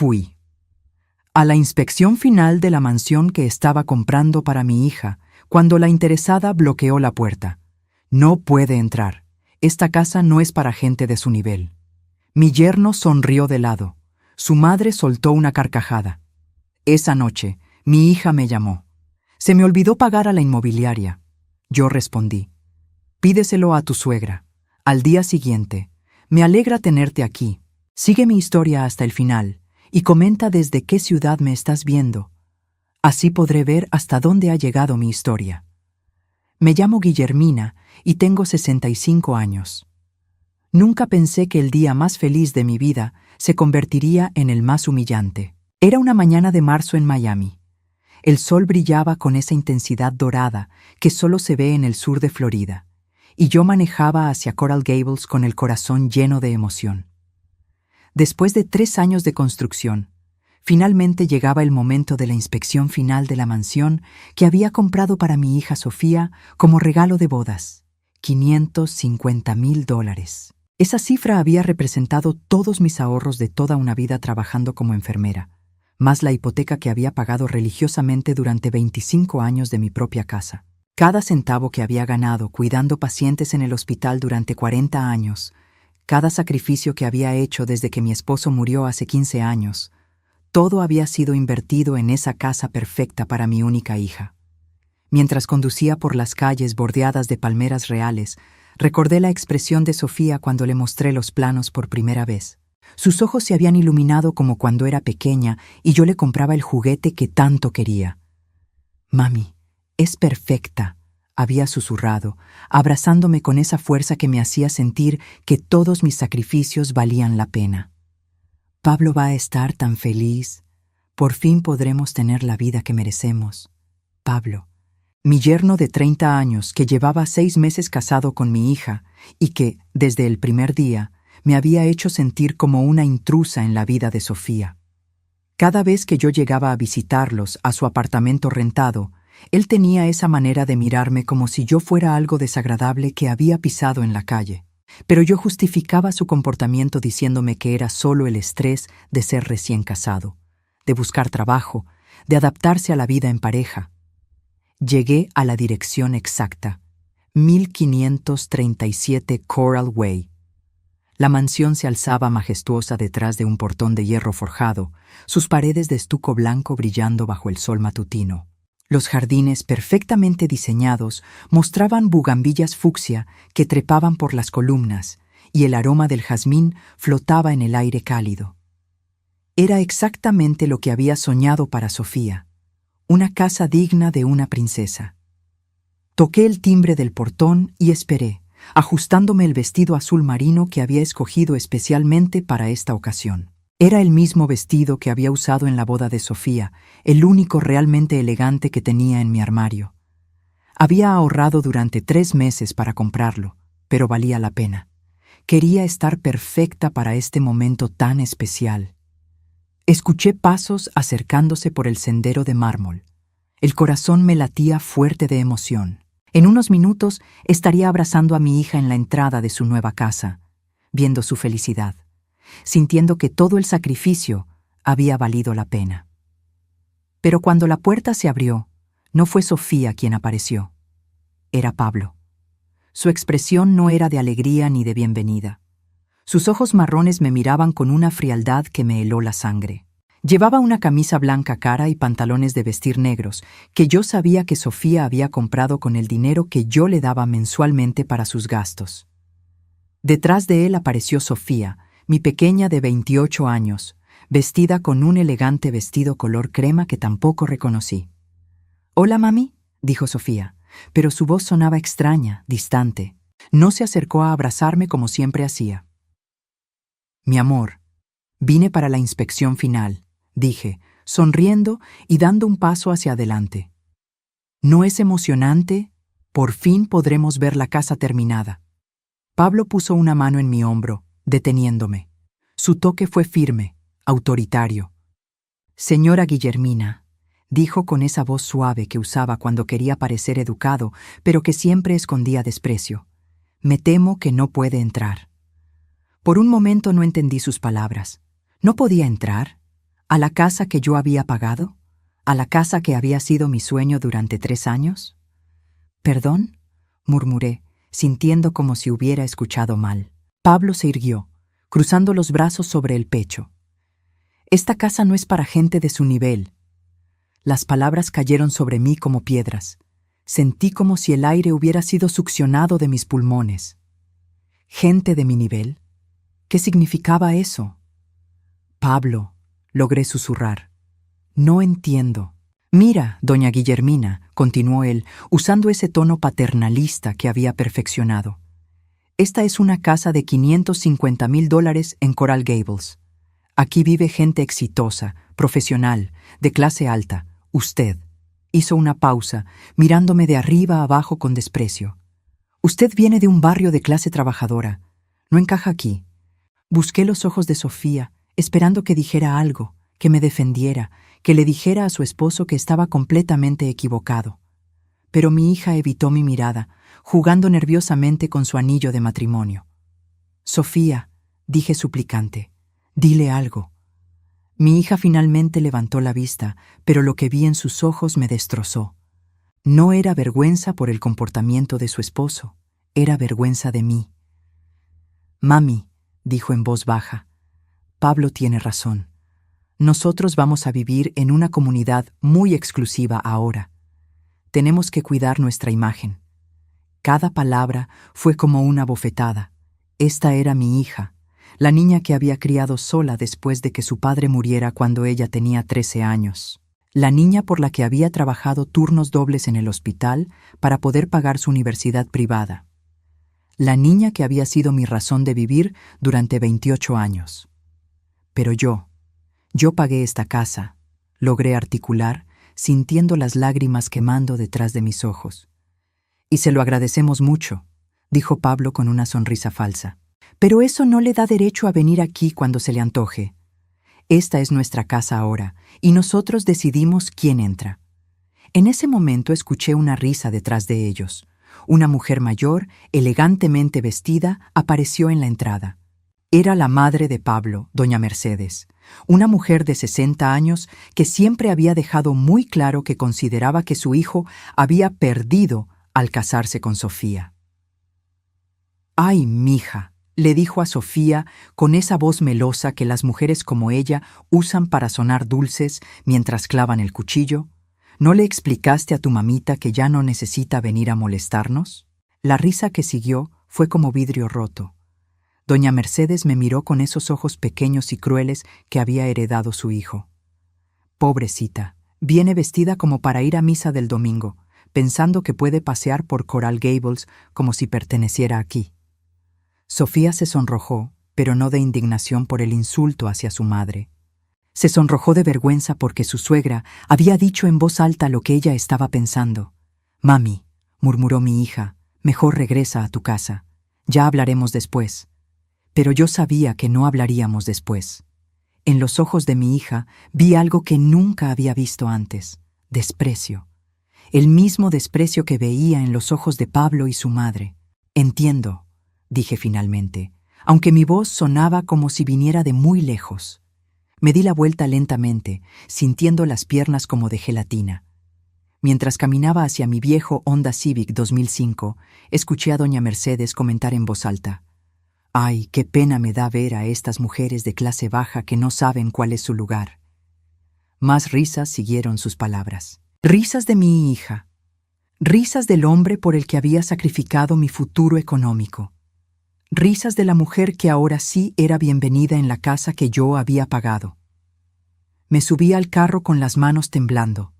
Fui a la inspección final de la mansión que estaba comprando para mi hija, cuando la interesada bloqueó la puerta. No puede entrar. Esta casa no es para gente de su nivel. Mi yerno sonrió de lado. Su madre soltó una carcajada. Esa noche, mi hija me llamó. Se me olvidó pagar a la inmobiliaria. Yo respondí: pídeselo a tu suegra. Al día siguiente: me alegra tenerte aquí. Sigue mi historia hasta el final y comenta desde qué ciudad me estás viendo. Así podré ver hasta dónde ha llegado mi historia. Me llamo Guillermina y tengo 65 años. Nunca pensé que el día más feliz de mi vida se convertiría en el más humillante. Era una mañana de marzo en Miami. El sol brillaba con esa intensidad dorada que solo se ve en el sur de Florida, y yo manejaba hacia Coral Gables con el corazón lleno de emoción. Después de 3 años de construcción, finalmente llegaba el momento de la inspección final de la mansión que había comprado para mi hija Sofía como regalo de bodas. $550,000. Esa cifra había representado todos mis ahorros de toda una vida trabajando como enfermera, más la hipoteca que había pagado religiosamente durante 25 años de mi propia casa. Cada centavo que había ganado cuidando pacientes en el hospital durante 40 años, cada sacrificio que había hecho desde que mi esposo murió hace 15 años, todo había sido invertido en esa casa perfecta para mi única hija. Mientras conducía por las calles bordeadas de palmeras reales, recordé la expresión de Sofía cuando le mostré los planos por primera vez. Sus ojos se habían iluminado como cuando era pequeña y yo le compraba el juguete que tanto quería. «Mami, es perfecta», había susurrado, abrazándome con esa fuerza que me hacía sentir que todos mis sacrificios valían la pena. «Pablo va a estar tan feliz. Por fin podremos tener la vida que merecemos. Pablo». Mi yerno de 30 años, que llevaba 6 meses casado con mi hija y que, desde el primer día, me había hecho sentir como una intrusa en la vida de Sofía. Cada vez que yo llegaba a visitarlos a su apartamento rentado, él tenía esa manera de mirarme como si yo fuera algo desagradable que había pisado en la calle. Pero yo justificaba su comportamiento diciéndome que era solo el estrés de ser recién casado, de buscar trabajo, de adaptarse a la vida en pareja. Llegué a la dirección exacta: 1537 Coral Way. La mansión se alzaba majestuosa detrás de un portón de hierro forjado, sus paredes de estuco blanco brillando bajo el sol matutino. Los jardines, perfectamente diseñados, mostraban bugambillas fucsia que trepaban por las columnas, y el aroma del jazmín flotaba en el aire cálido. Era exactamente lo que había soñado para Sofía, una casa digna de una princesa. Toqué el timbre del portón y esperé, ajustándome el vestido azul marino que había escogido especialmente para esta ocasión. Era el mismo vestido que había usado en la boda de Sofía, el único realmente elegante que tenía en mi armario. Había ahorrado durante 3 meses para comprarlo, pero valía la pena. Quería estar perfecta para este momento tan especial. Escuché pasos acercándose por el sendero de mármol. El corazón me latía fuerte de emoción. En unos minutos estaría abrazando a mi hija en la entrada de su nueva casa, viendo su felicidad, sintiendo que todo el sacrificio había valido la pena. Pero cuando la puerta se abrió, no fue Sofía quien apareció. Era Pablo. Su expresión no era de alegría ni de bienvenida. Sus ojos marrones me miraban con una frialdad que me heló la sangre. Llevaba una camisa blanca cara y pantalones de vestir negros, que yo sabía que Sofía había comprado con el dinero que yo le daba mensualmente para sus gastos. Detrás de él apareció Sofía, mi pequeña de 28 años, vestida con un elegante vestido color crema que tampoco reconocí. «Hola, mami», dijo Sofía, pero su voz sonaba extraña, distante. No se acercó a abrazarme como siempre hacía. «Mi amor, vine para la inspección final», dije, sonriendo y dando un paso hacia adelante. «¿No es emocionante? Por fin podremos ver la casa terminada». Pablo puso una mano en mi hombro, deteniéndome. Su toque fue firme, autoritario. «Señora Guillermina», dijo con esa voz suave que usaba cuando quería parecer educado, pero que siempre escondía desprecio. «Me temo que no puede entrar». Por un momento no entendí sus palabras. ¿No podía entrar? ¿A la casa que yo había pagado? ¿A la casa que había sido mi sueño durante 3 años? ¿Perdón?, murmuré, sintiendo como si hubiera escuchado mal. Pablo se irguió, cruzando los brazos sobre el pecho. Esta casa no es para gente de su nivel. Las palabras cayeron sobre mí como piedras. Sentí como si el aire hubiera sido succionado de mis pulmones. ¿Gente de mi nivel? ¿Qué significaba eso? Pablo, logré susurrar. No entiendo. Mira, doña Guillermina, continuó él, usando ese tono paternalista que había perfeccionado. Esta es una casa de $550,000 en Coral Gables. Aquí vive gente exitosa, profesional, de clase alta. Usted. Hizo una pausa, mirándome de arriba a abajo con desprecio. Usted viene de un barrio de clase trabajadora. No encaja aquí. Busqué los ojos de Sofía, esperando que dijera algo, que me defendiera, que le dijera a su esposo que estaba completamente equivocado. Pero mi hija evitó mi mirada, jugando nerviosamente con su anillo de matrimonio. Sofía, dije suplicante, dile algo. Mi hija finalmente levantó la vista, pero lo que vi en sus ojos me destrozó. No era vergüenza por el comportamiento de su esposo, era vergüenza de mí. Mami, dijo en voz baja, Pablo tiene razón. Nosotros vamos a vivir en una comunidad muy exclusiva ahora. Tenemos que cuidar nuestra imagen. Cada palabra fue como una bofetada. Esta era mi hija, la niña que había criado sola después de que su padre muriera cuando ella tenía 13 años. La niña por la que había trabajado turnos dobles en el hospital para poder pagar su universidad privada. La niña que había sido mi razón de vivir durante 28 años. Pero yo pagué esta casa, logré articular, sintiendo las lágrimas quemando detrás de mis ojos. Y se lo agradecemos mucho, dijo Pablo con una sonrisa falsa. Pero eso no le da derecho a venir aquí cuando se le antoje. Esta es nuestra casa ahora, y nosotros decidimos quién entra. En ese momento escuché una risa detrás de ellos. Una mujer mayor, elegantemente vestida, apareció en la entrada. Era la madre de Pablo, doña Mercedes, una mujer de 60 años que siempre había dejado muy claro que consideraba que su hijo había perdido al casarse con Sofía. «Ay, mija», le dijo a Sofía con esa voz melosa que las mujeres como ella usan para sonar dulces mientras clavan el cuchillo. ¿No le explicaste a tu mamita que ya no necesita venir a molestarnos? La risa que siguió fue como vidrio roto. Doña Mercedes me miró con esos ojos pequeños y crueles que había heredado su hijo. Pobrecita, viene vestida como para ir a misa del domingo, pensando que puede pasear por Coral Gables como si perteneciera aquí. Sofía se sonrojó, pero no de indignación por el insulto hacia su madre. Se sonrojó de vergüenza porque su suegra había dicho en voz alta lo que ella estaba pensando. «Mami», murmuró mi hija, «mejor regresa a tu casa. Ya hablaremos después». Pero yo sabía que no hablaríamos después. En los ojos de mi hija vi algo que nunca había visto antes: desprecio. El mismo desprecio que veía en los ojos de Pablo y su madre. «Entiendo», dije finalmente, aunque mi voz sonaba como si viniera de muy lejos. Me di la vuelta lentamente, sintiendo las piernas como de gelatina. Mientras caminaba hacia mi viejo Honda Civic 2005, escuché a doña Mercedes comentar en voz alta: «Ay, qué pena me da ver a estas mujeres de clase baja que no saben cuál es su lugar». Más risas siguieron sus palabras. Risas de mi hija. Risas del hombre por el que había sacrificado mi futuro económico. Risas de la mujer que ahora sí era bienvenida en la casa que yo había pagado. Me subí al carro con las manos temblando.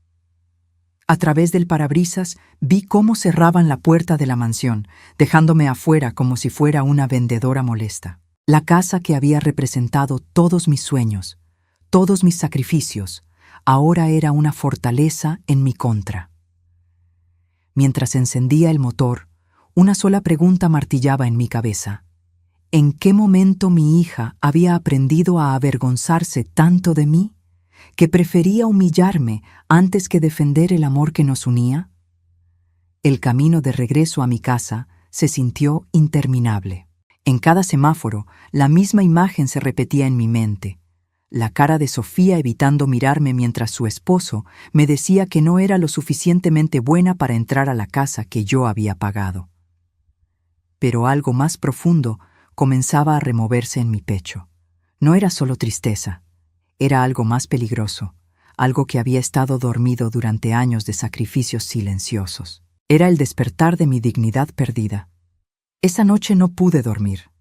A través del parabrisas vi cómo cerraban la puerta de la mansión, dejándome afuera como si fuera una vendedora molesta. La casa que había representado todos mis sueños, todos mis sacrificios, ahora era una fortaleza en mi contra. Mientras encendía el motor, una sola pregunta martillaba en mi cabeza. ¿En qué momento mi hija había aprendido a avergonzarse tanto de mí, que prefería humillarme antes que defender el amor que nos unía? El camino de regreso a mi casa se sintió interminable. En cada semáforo, la misma imagen se repetía en mi mente. la cara de Sofía evitando mirarme mientras su esposo me decía que no era lo suficientemente buena para entrar a la casa que yo había pagado. Pero algo más profundo comenzaba a removerse en mi pecho. No era solo tristeza, era algo más peligroso, algo que había estado dormido durante años de sacrificios silenciosos. Era el despertar de mi dignidad perdida. Esa noche no pude dormir.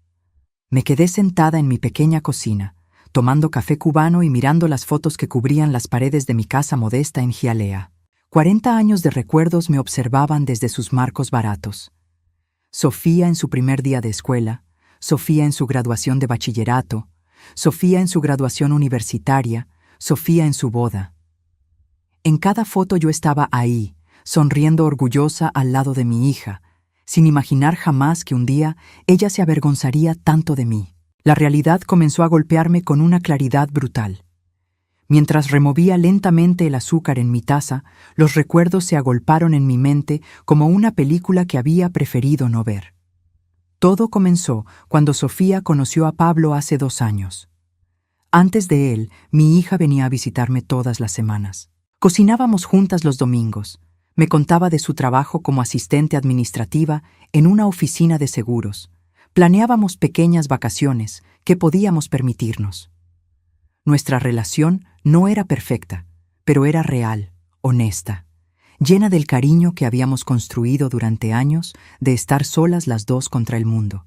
Me quedé sentada en mi pequeña cocina, tomando café cubano y mirando las fotos que cubrían las paredes de mi casa modesta en Hialeah. 40 años de recuerdos me observaban desde sus marcos baratos. Sofía en su primer día de escuela, Sofía en su graduación de bachillerato, Sofía en su graduación universitaria, Sofía en su boda. En cada foto yo estaba ahí, sonriendo orgullosa al lado de mi hija, sin imaginar jamás que un día ella se avergonzaría tanto de mí. La realidad comenzó a golpearme con una claridad brutal. Mientras removía lentamente el azúcar en mi taza, los recuerdos se agolparon en mi mente como una película que había preferido no ver. Todo comenzó cuando Sofía conoció a Pablo hace 2 años. Antes de él, mi hija venía a visitarme todas las semanas. Cocinábamos juntas los domingos. Me contaba de su trabajo como asistente administrativa en una oficina de seguros. Planeábamos pequeñas vacaciones que podíamos permitirnos. Nuestra relación no era perfecta, pero era real, honesta, llena del cariño que habíamos construido durante años de estar solas las dos contra el mundo.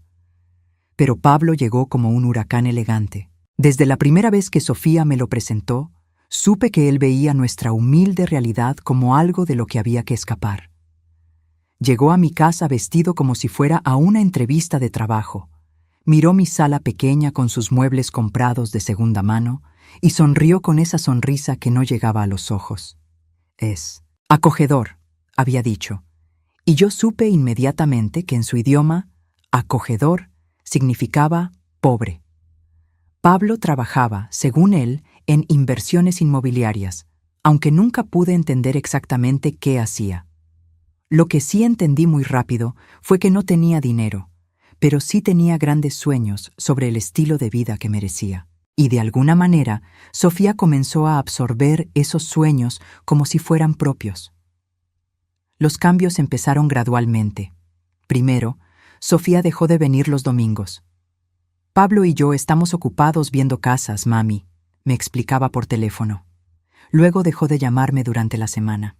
Pero Pablo llegó como un huracán elegante. Desde la primera vez que Sofía me lo presentó, supe que él veía nuestra humilde realidad como algo de lo que había que escapar. Llegó a mi casa vestido como si fuera a una entrevista de trabajo. Miró mi sala pequeña con sus muebles comprados de segunda mano y sonrió con esa sonrisa que no llegaba a los ojos. Es acogedor, había dicho, y yo supe inmediatamente que en su idioma, acogedor significaba pobre. Pablo trabajaba, según él, en inversiones inmobiliarias, aunque nunca pude entender exactamente qué hacía. Lo que sí entendí muy rápido fue que no tenía dinero, pero sí tenía grandes sueños sobre el estilo de vida que merecía. Y de alguna manera, Sofía comenzó a absorber esos sueños como si fueran propios. Los cambios empezaron gradualmente. Primero, Sofía dejó de venir los domingos. Pablo y yo estamos ocupados viendo casas, mami, me explicaba por teléfono. Luego dejó de llamarme durante la semana.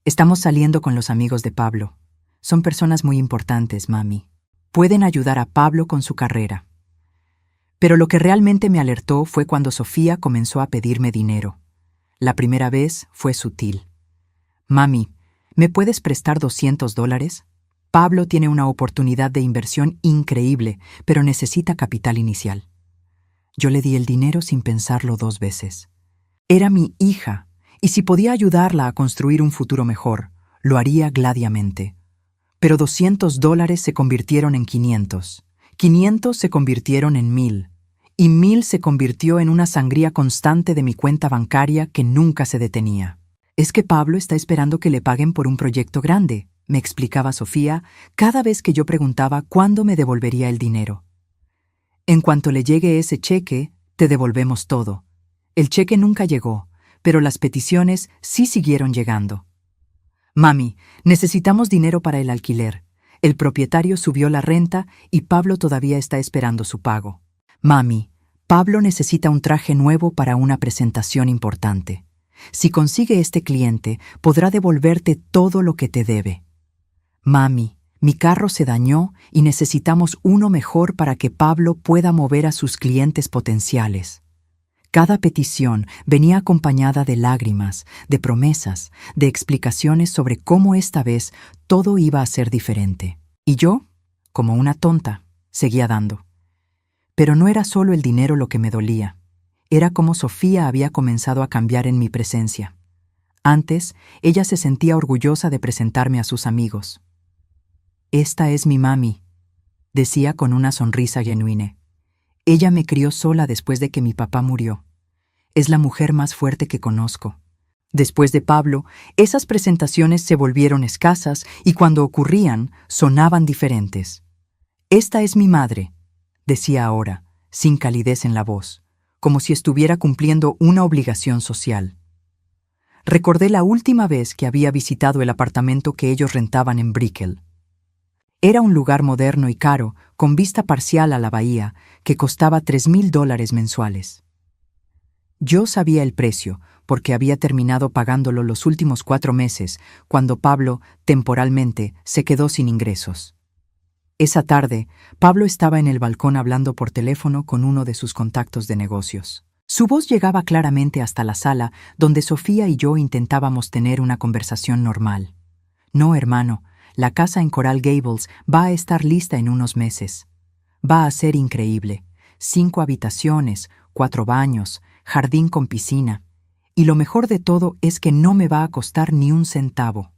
Estamos saliendo con los amigos de Pablo. Son personas muy importantes, mami. Pueden ayudar a Pablo con su carrera. Pero lo que realmente me alertó fue cuando Sofía comenzó a pedirme dinero. La primera vez fue sutil. Mami, ¿me puedes prestar $200? Pablo tiene una oportunidad de inversión increíble, pero necesita capital inicial. Yo le di el dinero sin pensarlo 2 veces. Era mi hija. Y si podía ayudarla a construir un futuro mejor, lo haría gladamente. Pero $200 se convirtieron en 500. 500 se convirtieron en 1000. Y 1000 se convirtió en una sangría constante de mi cuenta bancaria que nunca se detenía. Es que Pablo está esperando que le paguen por un proyecto grande, me explicaba Sofía cada vez que yo preguntaba cuándo me devolvería el dinero. En cuanto le llegue ese cheque, te devolvemos todo. El cheque nunca llegó, pero las peticiones sí siguieron llegando. Mami, necesitamos dinero para el alquiler. El propietario subió la renta y Pablo todavía está esperando su pago. Mami, Pablo necesita un traje nuevo para una presentación importante. Si consigue este cliente, podrá devolverte todo lo que te debe. Mami, mi carro se dañó y necesitamos uno mejor para que Pablo pueda mover a sus clientes potenciales. Cada petición venía acompañada de lágrimas, de promesas, de explicaciones sobre cómo esta vez todo iba a ser diferente. Y yo, como una tonta, seguía dando. Pero no era solo el dinero lo que me dolía. Era como Sofía había comenzado a cambiar en mi presencia. Antes, ella se sentía orgullosa de presentarme a sus amigos. «Esta es mi mami», decía con una sonrisa genuina. Ella me crió sola después de que mi papá murió. Es la mujer más fuerte que conozco. Después de Pablo, esas presentaciones se volvieron escasas y cuando ocurrían, sonaban diferentes. «Esta es mi madre», decía ahora, sin calidez en la voz, como si estuviera cumpliendo una obligación social. Recordé la última vez que había visitado el apartamento que ellos rentaban en Brickell. Era un lugar moderno y caro, con vista parcial a la bahía, que costaba $3,000 mensuales. Yo sabía el precio, porque había terminado pagándolo los últimos 4 meses, cuando Pablo, temporalmente, se quedó sin ingresos. Esa tarde, Pablo estaba en el balcón hablando por teléfono con uno de sus contactos de negocios. Su voz llegaba claramente hasta la sala, donde Sofía y yo intentábamos tener una conversación normal. No, hermano, la casa en Coral Gables va a estar lista en unos meses. Va a ser increíble. 5 habitaciones, 4 baños, jardín con piscina. Y lo mejor de todo es que no me va a costar ni un centavo.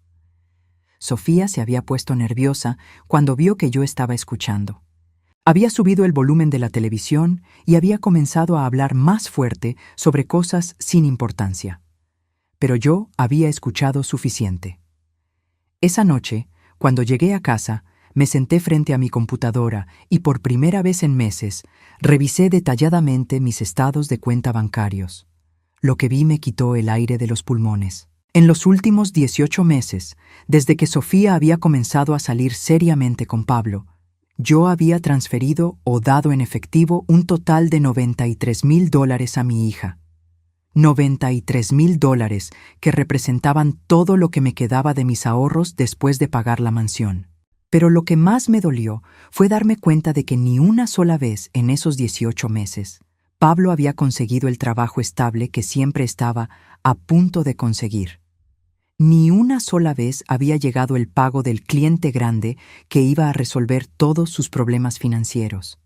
Sofía se había puesto nerviosa cuando vio que yo estaba escuchando. Había subido el volumen de la televisión y había comenzado a hablar más fuerte sobre cosas sin importancia. Pero yo había escuchado suficiente. Esa noche, cuando llegué a casa, me senté frente a mi computadora y por primera vez en meses revisé detalladamente mis estados de cuenta bancarios. Lo que vi me quitó el aire de los pulmones. En los últimos 18 meses, desde que Sofía había comenzado a salir seriamente con Pablo, yo había transferido o dado en efectivo un total de $93,000 a mi hija. $93,000 que representaban todo lo que me quedaba de mis ahorros después de pagar la mansión. Pero lo que más me dolió fue darme cuenta de que ni una sola vez en esos 18 meses Pablo había conseguido el trabajo estable que siempre estaba a punto de conseguir. Ni una sola vez había llegado el pago del cliente grande que iba a resolver todos sus problemas financieros.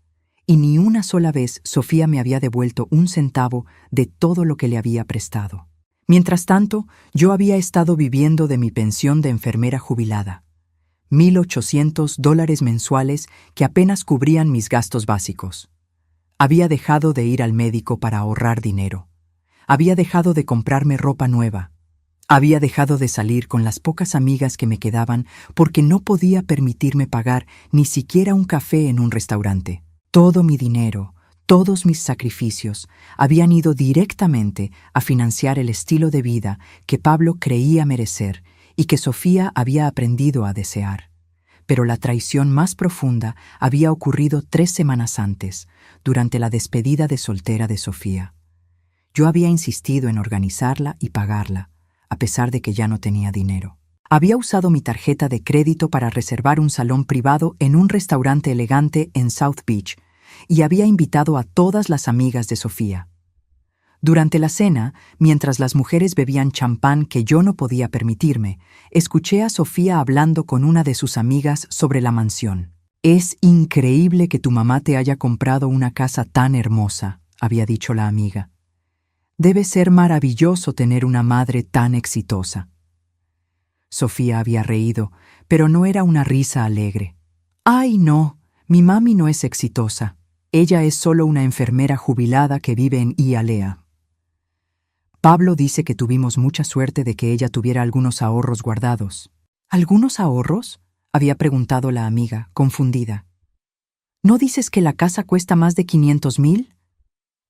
Y ni una sola vez Sofía me había devuelto un centavo de todo lo que le había prestado. Mientras tanto, yo había estado viviendo de mi pensión de enfermera jubilada. $1,800 mensuales que apenas cubrían mis gastos básicos. Había dejado de ir al médico para ahorrar dinero. Había dejado de comprarme ropa nueva. Había dejado de salir con las pocas amigas que me quedaban porque no podía permitirme pagar ni siquiera un café en un restaurante. Todo mi dinero, todos mis sacrificios habían ido directamente a financiar el estilo de vida que Pablo creía merecer y que Sofía había aprendido a desear. Pero la traición más profunda había ocurrido 3 semanas antes, durante la despedida de soltera de Sofía. Yo había insistido en organizarla y pagarla, a pesar de que ya no tenía dinero. Había usado mi tarjeta de crédito para reservar un salón privado en un restaurante elegante en South Beach y había invitado a todas las amigas de Sofía. Durante la cena, mientras las mujeres bebían champán que yo no podía permitirme, escuché a Sofía hablando con una de sus amigas sobre la mansión. «Es increíble que tu mamá te haya comprado una casa tan hermosa», había dicho la amiga. «Debe ser maravilloso tener una madre tan exitosa». Sofía había reído, pero no era una risa alegre. «Ay, no, mi mami no es exitosa. Ella es solo una enfermera jubilada que vive en Hialeah. Pablo dice que tuvimos mucha suerte de que ella tuviera algunos ahorros guardados». «¿Algunos ahorros?», había preguntado la amiga, confundida. «¿No dices que la casa cuesta más de $500,000?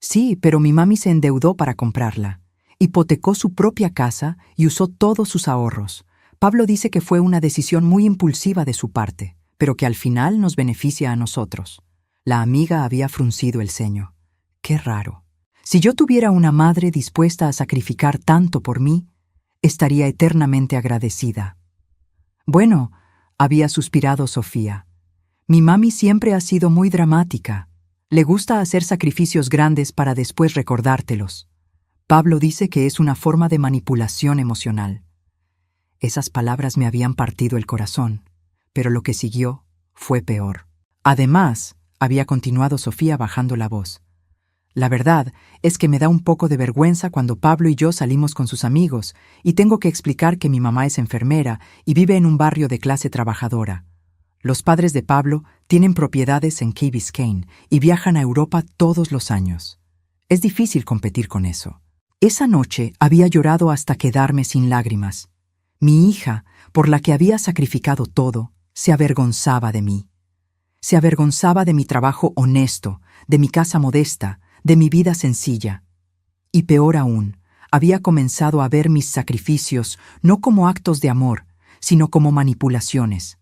Sí, pero mi mami se endeudó para comprarla. Hipotecó su propia casa y usó todos sus ahorros. Pablo dice que fue una decisión muy impulsiva de su parte, pero que al final nos beneficia a nosotros». La amiga había fruncido el ceño. «Qué raro. Si yo tuviera una madre dispuesta a sacrificar tanto por mí, estaría eternamente agradecida». «Bueno», había suspirado Sofía, «mi mami siempre ha sido muy dramática. Le gusta hacer sacrificios grandes para después recordártelos. Pablo dice que es una forma de manipulación emocional». Esas palabras me habían partido el corazón, pero lo que siguió fue peor. «Además», había continuado Sofía bajando la voz, «la verdad es que me da un poco de vergüenza cuando Pablo y yo salimos con sus amigos y tengo que explicar que mi mamá es enfermera y vive en un barrio de clase trabajadora. Los padres de Pablo tienen propiedades en Key Biscayne y viajan a Europa todos los años. Es difícil competir con eso». Esa noche había llorado hasta quedarme sin lágrimas. Mi hija, por la que había sacrificado todo, se avergonzaba de mí. Se avergonzaba de mi trabajo honesto, de mi casa modesta, de mi vida sencilla. Y peor aún, había comenzado a ver mis sacrificios no como actos de amor, sino como manipulaciones.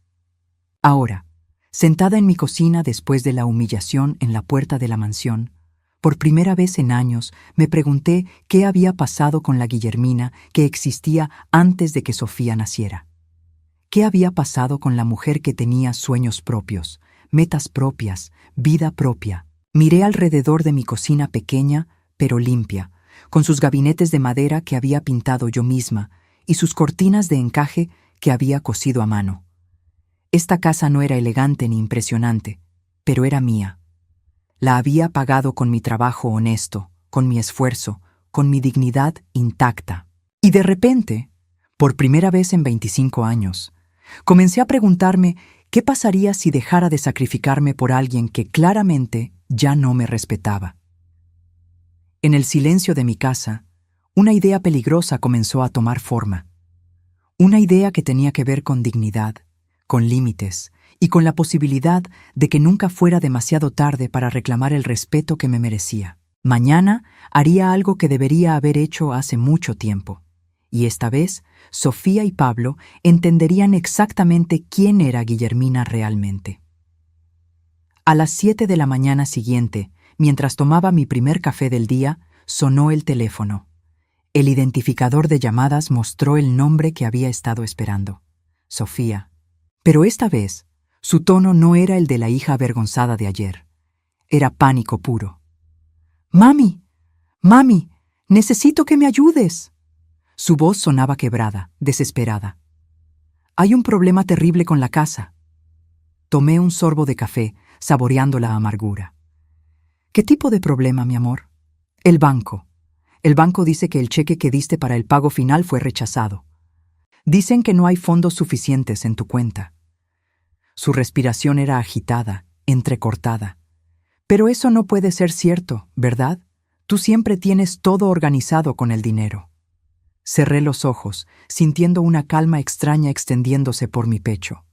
Ahora, sentada en mi cocina después de la humillación en la puerta de la mansión, por primera vez en años me pregunté qué había pasado con la Guillermina que existía antes de que Sofía naciera. ¿Qué había pasado con la mujer que tenía sueños propios, metas propias, vida propia? Miré alrededor de mi cocina pequeña, pero limpia, con sus gabinetes de madera que había pintado yo misma y sus cortinas de encaje que había cosido a mano. Esta casa no era elegante ni impresionante, pero era mía. La había pagado con mi trabajo honesto, con mi esfuerzo, con mi dignidad intacta. Y de repente, por primera vez en 25 años, comencé a preguntarme qué pasaría si dejara de sacrificarme por alguien que claramente ya no me respetaba. En el silencio de mi casa, una idea peligrosa comenzó a tomar forma. Una idea que tenía que ver con dignidad, con límites y con la posibilidad de que nunca fuera demasiado tarde para reclamar el respeto que me merecía. Mañana haría algo que debería haber hecho hace mucho tiempo. Y esta vez, Sofía y Pablo entenderían exactamente quién era Guillermina realmente. A las 7 de la mañana siguiente, mientras tomaba mi primer café del día, sonó el teléfono. El identificador de llamadas mostró el nombre que había estado esperando: Sofía. Pero esta vez, su tono no era el de la hija avergonzada de ayer. Era pánico puro. «Mami, mami, necesito que me ayudes». Su voz sonaba quebrada, desesperada. «Hay un problema terrible con la casa». Tomé un sorbo de café, saboreando la amargura. «¿Qué tipo de problema, mi amor?» «El banco. El banco dice que el cheque que diste para el pago final fue rechazado. Dicen que no hay fondos suficientes en tu cuenta». Su respiración era agitada, entrecortada. «Pero eso no puede ser cierto, ¿verdad? Tú siempre tienes todo organizado con el dinero». Cerré los ojos, sintiendo una calma extraña extendiéndose por mi pecho.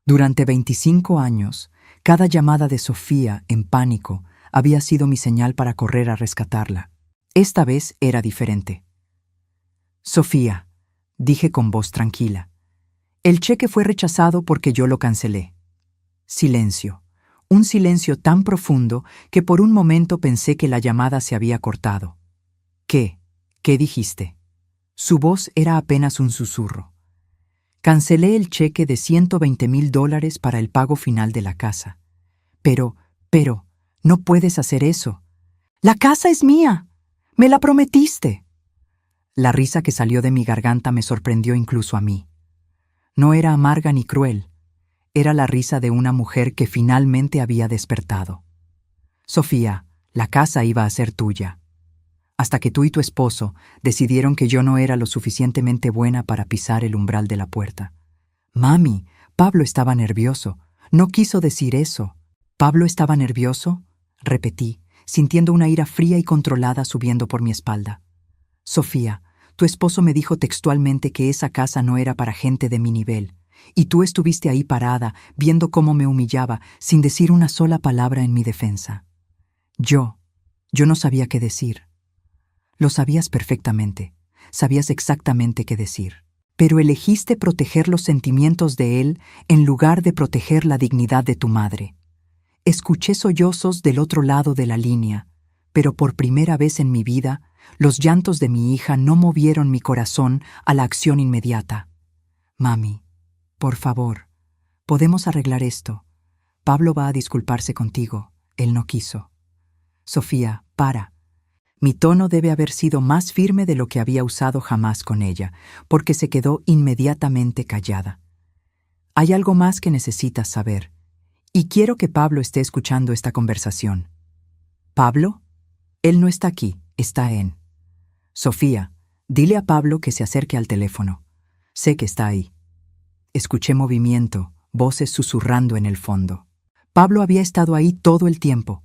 Durante 25 años, cada llamada de Sofía, en pánico, había sido mi señal para correr a rescatarla. Esta vez era diferente. «Sofía», dije con voz tranquila, «el cheque fue rechazado porque yo lo cancelé». Silencio. Un silencio tan profundo que por un momento pensé que la llamada se había cortado. «¿Qué? ¿Qué dijiste?» Su voz era apenas un susurro. «Cancelé el cheque de $120,000 para el pago final de la casa. Pero, no puedes hacer eso. La casa es mía. Me la prometiste». La risa que salió de mi garganta me sorprendió incluso a mí. No era amarga ni cruel. Era la risa de una mujer que finalmente había despertado. «Sofía, la casa iba a ser tuya. Hasta que tú y tu esposo decidieron que yo no era lo suficientemente buena para pisar el umbral de la puerta». «Mami, Pablo estaba nervioso. No quiso decir eso». «¿Pablo estaba nervioso?», repetí, sintiendo una ira fría y controlada subiendo por mi espalda. «Sofía, tu esposo me dijo textualmente que esa casa no era para gente de mi nivel, y tú estuviste ahí parada, viendo cómo me humillaba, sin decir una sola palabra en mi defensa». Yo no sabía qué decir. Lo sabías perfectamente, sabías exactamente qué decir. Pero elegiste proteger los sentimientos de él en lugar de proteger la dignidad de tu madre. Escuché sollozos del otro lado de la línea, pero por primera vez en mi vida, los llantos de mi hija no movieron mi corazón a la acción inmediata. «Mami, por favor, podemos arreglar esto. Pablo va a disculparse contigo. Él no quiso». «Sofía, para». Mi tono debe haber sido más firme de lo que había usado jamás con ella, porque se quedó inmediatamente callada. «Hay algo más que necesitas saber, y quiero que Pablo esté escuchando esta conversación». «¿Pablo? Él no está aquí, está en». «Sofía, dile a Pablo que se acerque al teléfono. Sé que está ahí». Escuché movimiento, voces susurrando en el fondo. Pablo había estado ahí todo el tiempo,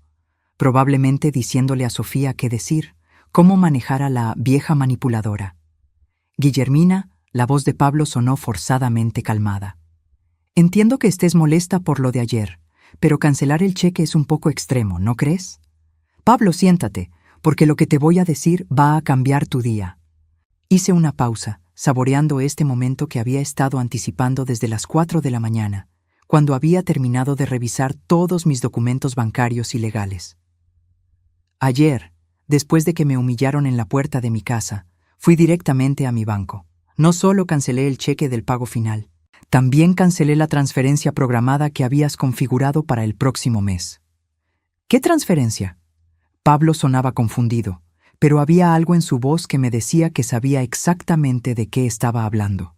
probablemente diciéndole a Sofía qué decir, cómo manejar a la vieja manipuladora. «Guillermina», la voz de Pablo sonó forzadamente calmada. «Entiendo que estés molesta por lo de ayer, pero cancelar el cheque es un poco extremo, ¿no crees? Pablo, siéntate, porque lo que te voy a decir va a cambiar tu día. Hice una pausa, saboreando este momento que había estado anticipando desde las 4 de la mañana, cuando había terminado de revisar todos mis documentos bancarios y legales. Ayer, después de que me humillaron en la puerta de mi casa, fui directamente a mi banco. No solo cancelé el cheque del pago final, también cancelé la transferencia programada que habías configurado para el próximo mes. ¿Qué transferencia? Pablo sonaba confundido, pero había algo en su voz que me decía que sabía exactamente de qué estaba hablando.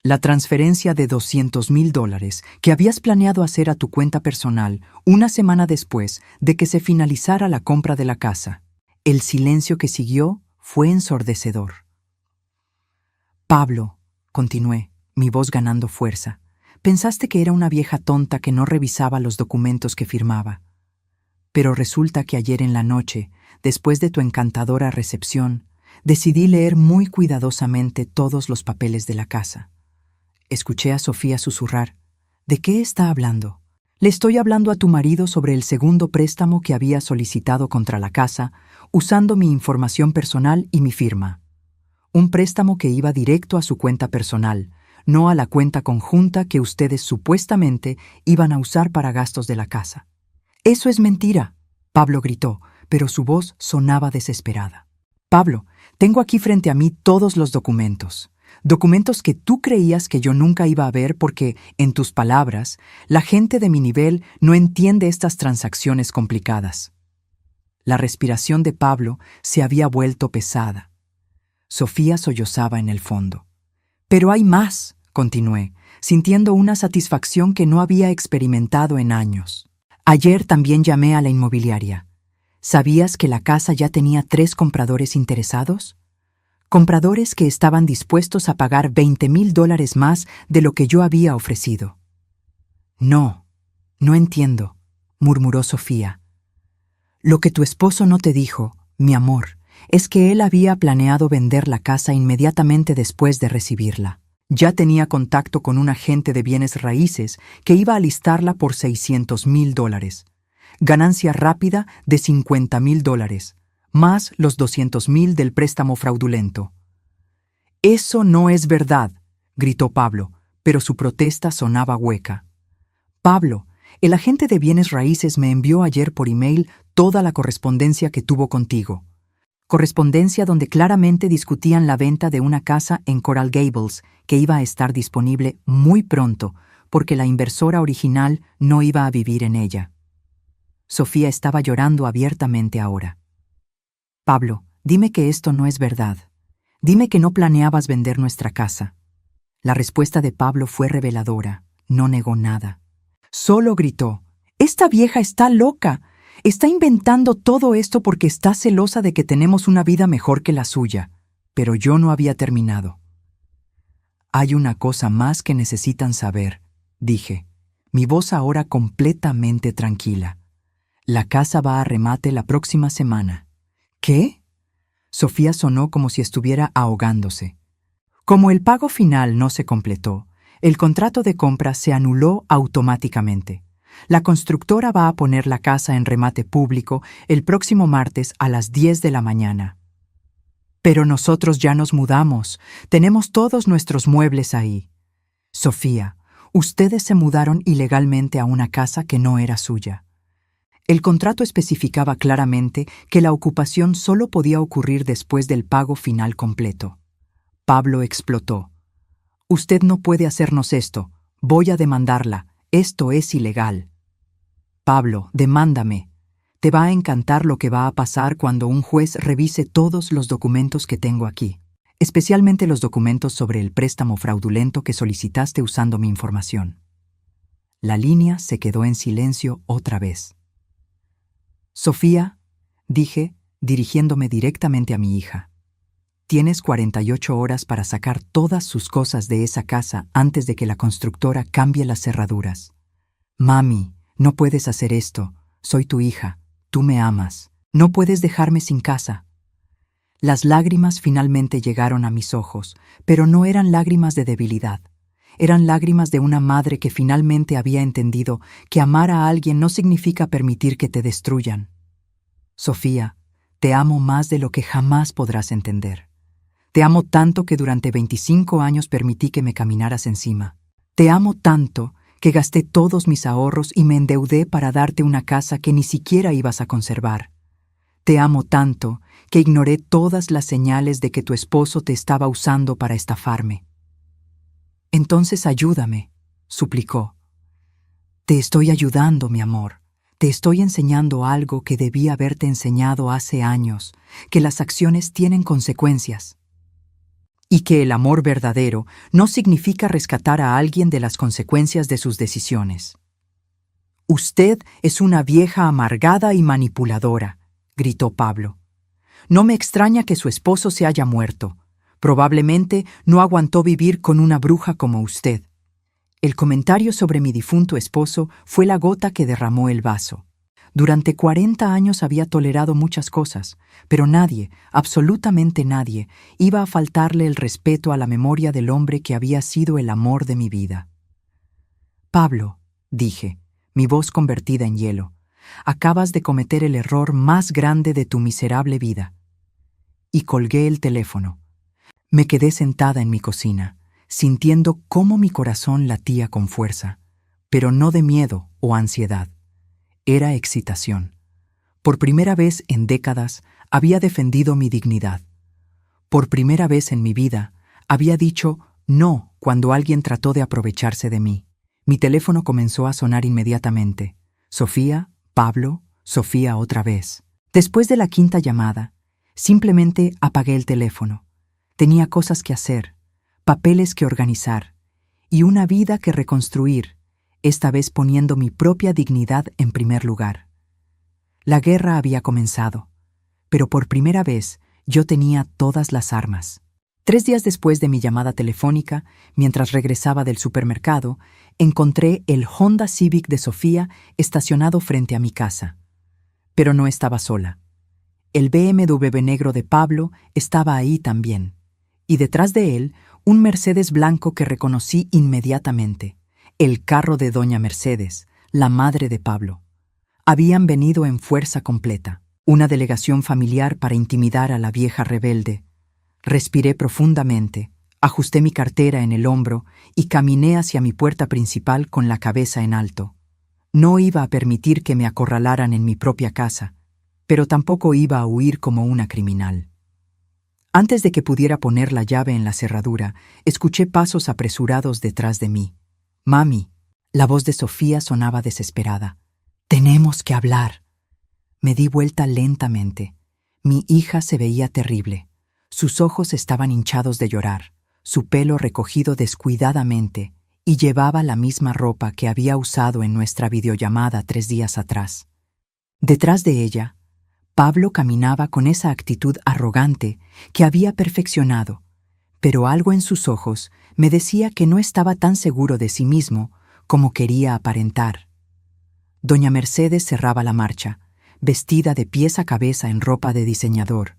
La transferencia de $200,000 que habías planeado hacer a tu cuenta personal una semana después de que se finalizara la compra de la casa. El silencio que siguió fue ensordecedor. Pablo, continué, mi voz ganando fuerza, pensaste que era una vieja tonta que no revisaba los documentos que firmaba. Pero resulta que ayer en la noche, después de tu encantadora recepción, decidí leer muy cuidadosamente todos los papeles de la casa. Escuché a Sofía susurrar. ¿De qué está hablando? Le estoy hablando a tu marido sobre el segundo préstamo que había solicitado contra la casa, usando mi información personal y mi firma. Un préstamo que iba directo a su cuenta personal, no a la cuenta conjunta que ustedes supuestamente iban a usar para gastos de la casa. «Eso es mentira», Pablo gritó, pero su voz sonaba desesperada. «Pablo, tengo aquí frente a mí todos los documentos. Documentos que tú creías que yo nunca iba a ver porque, en tus palabras, la gente de mi nivel no entiende estas transacciones complicadas». La respiración de Pablo se había vuelto pesada. Sofía sollozaba en el fondo. «Pero hay más», continué, sintiendo una satisfacción que no había experimentado en años. «Ayer también llamé a la inmobiliaria. ¿Sabías que la casa ya tenía 3 compradores interesados? Compradores que estaban dispuestos a pagar $20,000 más de lo que yo había ofrecido». «No entiendo», murmuró Sofía. «Lo que tu esposo no te dijo, mi amor, es que él había planeado vender la casa inmediatamente después de recibirla. Ya tenía contacto con un agente de bienes raíces que iba a listarla por $600,000. Ganancia rápida de $50,000, más los $200,000 del préstamo fraudulento». «Eso no es verdad», gritó Pablo, pero su protesta sonaba hueca. «Pablo, el agente de bienes raíces me envió ayer por email toda la correspondencia que tuvo contigo. Correspondencia donde claramente discutían la venta de una casa en Coral Gables que iba a estar disponible muy pronto porque la inversora original no iba a vivir en ella». Sofía estaba llorando abiertamente ahora. «Pablo, dime que esto no es verdad. Dime que no planeabas vender nuestra casa». La respuesta de Pablo fue reveladora. No negó nada. Solo gritó: «Esta vieja está loca. Está inventando todo esto porque está celosa de que tenemos una vida mejor que la suya». Pero yo no había terminado. «Hay una cosa más que necesitan saber», dije, mi voz ahora completamente tranquila. «La casa va a remate la próxima semana». «¿Qué?». Sofía sonó como si estuviera ahogándose. Como el pago final no se completó, el contrato de compra se anuló automáticamente. La constructora va a poner la casa en remate público el próximo martes a las 10 de la mañana. «Pero nosotros ya nos mudamos. Tenemos todos nuestros muebles ahí». «Sofía, ustedes se mudaron ilegalmente a una casa que no era suya. El contrato especificaba claramente que la ocupación solo podía ocurrir después del pago final completo». Pablo explotó. «Usted no puede hacernos esto. Voy a demandarla. Esto es ilegal». «Pablo, demándame. Te va a encantar lo que va a pasar cuando un juez revise todos los documentos que tengo aquí, especialmente los documentos sobre el préstamo fraudulento que solicitaste usando mi información». La línea se quedó en silencio otra vez. «Sofía», dije, dirigiéndome directamente a mi hija, «tienes 48 horas para sacar todas sus cosas de esa casa antes de que la constructora cambie las cerraduras. Mami, no puedes hacer esto. Soy tu hija. Tú me amas. No puedes dejarme sin casa». Las lágrimas finalmente llegaron a mis ojos, pero no eran lágrimas de debilidad. Eran lágrimas de una madre que finalmente había entendido que amar a alguien no significa permitir que te destruyan. Sofía, te amo más de lo que jamás podrás entender. Te amo tanto que durante 25 años permití que me caminaras encima. Te amo tanto que gasté todos mis ahorros y me endeudé para darte una casa que ni siquiera ibas a conservar. Te amo tanto que ignoré todas las señales de que tu esposo te estaba usando para estafarme. Entonces ayúdame, suplicó. Te estoy ayudando, mi amor. Te estoy enseñando algo que debí haberte enseñado hace años, que las acciones tienen consecuencias. Y que el amor verdadero no significa rescatar a alguien de las consecuencias de sus decisiones. Usted es una vieja amargada y manipuladora, gritó Pablo. No me extraña que su esposo se haya muerto. Probablemente no aguantó vivir con una bruja como usted. El comentario sobre mi difunto esposo fue la gota que derramó el vaso. Durante 40 años había tolerado muchas cosas, pero nadie, absolutamente nadie, iba a faltarle el respeto a la memoria del hombre que había sido el amor de mi vida. Pablo, dije, mi voz convertida en hielo, acabas de cometer el error más grande de tu miserable vida. Y colgué el teléfono. Me quedé sentada en mi cocina, sintiendo cómo mi corazón latía con fuerza, pero no de miedo o ansiedad. Era excitación. Por primera vez en décadas había defendido mi dignidad. Por primera vez en mi vida había dicho no cuando alguien trató de aprovecharse de mí. Mi teléfono comenzó a sonar inmediatamente. Sofía, Pablo, Sofía otra vez. Después de la quinta llamada, simplemente apagué el teléfono. Tenía cosas que hacer, papeles que organizar y una vida que reconstruir, esta vez poniendo mi propia dignidad en primer lugar. La guerra había comenzado, pero por primera vez yo tenía todas las armas. 3 días después de mi llamada telefónica, mientras regresaba del supermercado, encontré el Honda Civic de Sofía estacionado frente a mi casa. Pero no estaba sola. El BMW negro de Pablo estaba ahí también, y detrás de él un Mercedes blanco que reconocí inmediatamente, el carro de doña Mercedes, la madre de Pablo. Habían venido en fuerza completa, una delegación familiar para intimidar a la vieja rebelde. Respiré profundamente, ajusté mi cartera en el hombro y caminé hacia mi puerta principal con la cabeza en alto. No iba a permitir que me acorralaran en mi propia casa, pero tampoco iba a huir como una criminal. Antes de que pudiera poner la llave en la cerradura, escuché pasos apresurados detrás de mí. «Mami», la voz de Sofía sonaba desesperada. «Tenemos que hablar». Me di vuelta lentamente. Mi hija se veía terrible. Sus ojos estaban hinchados de llorar, su pelo recogido descuidadamente, y llevaba la misma ropa que había usado en nuestra videollamada 3 días atrás. Detrás de ella, Pablo caminaba con esa actitud arrogante que había perfeccionado, pero algo en sus ojos me decía que no estaba tan seguro de sí mismo como quería aparentar. Doña Mercedes cerraba la marcha, vestida de pies a cabeza en ropa de diseñador,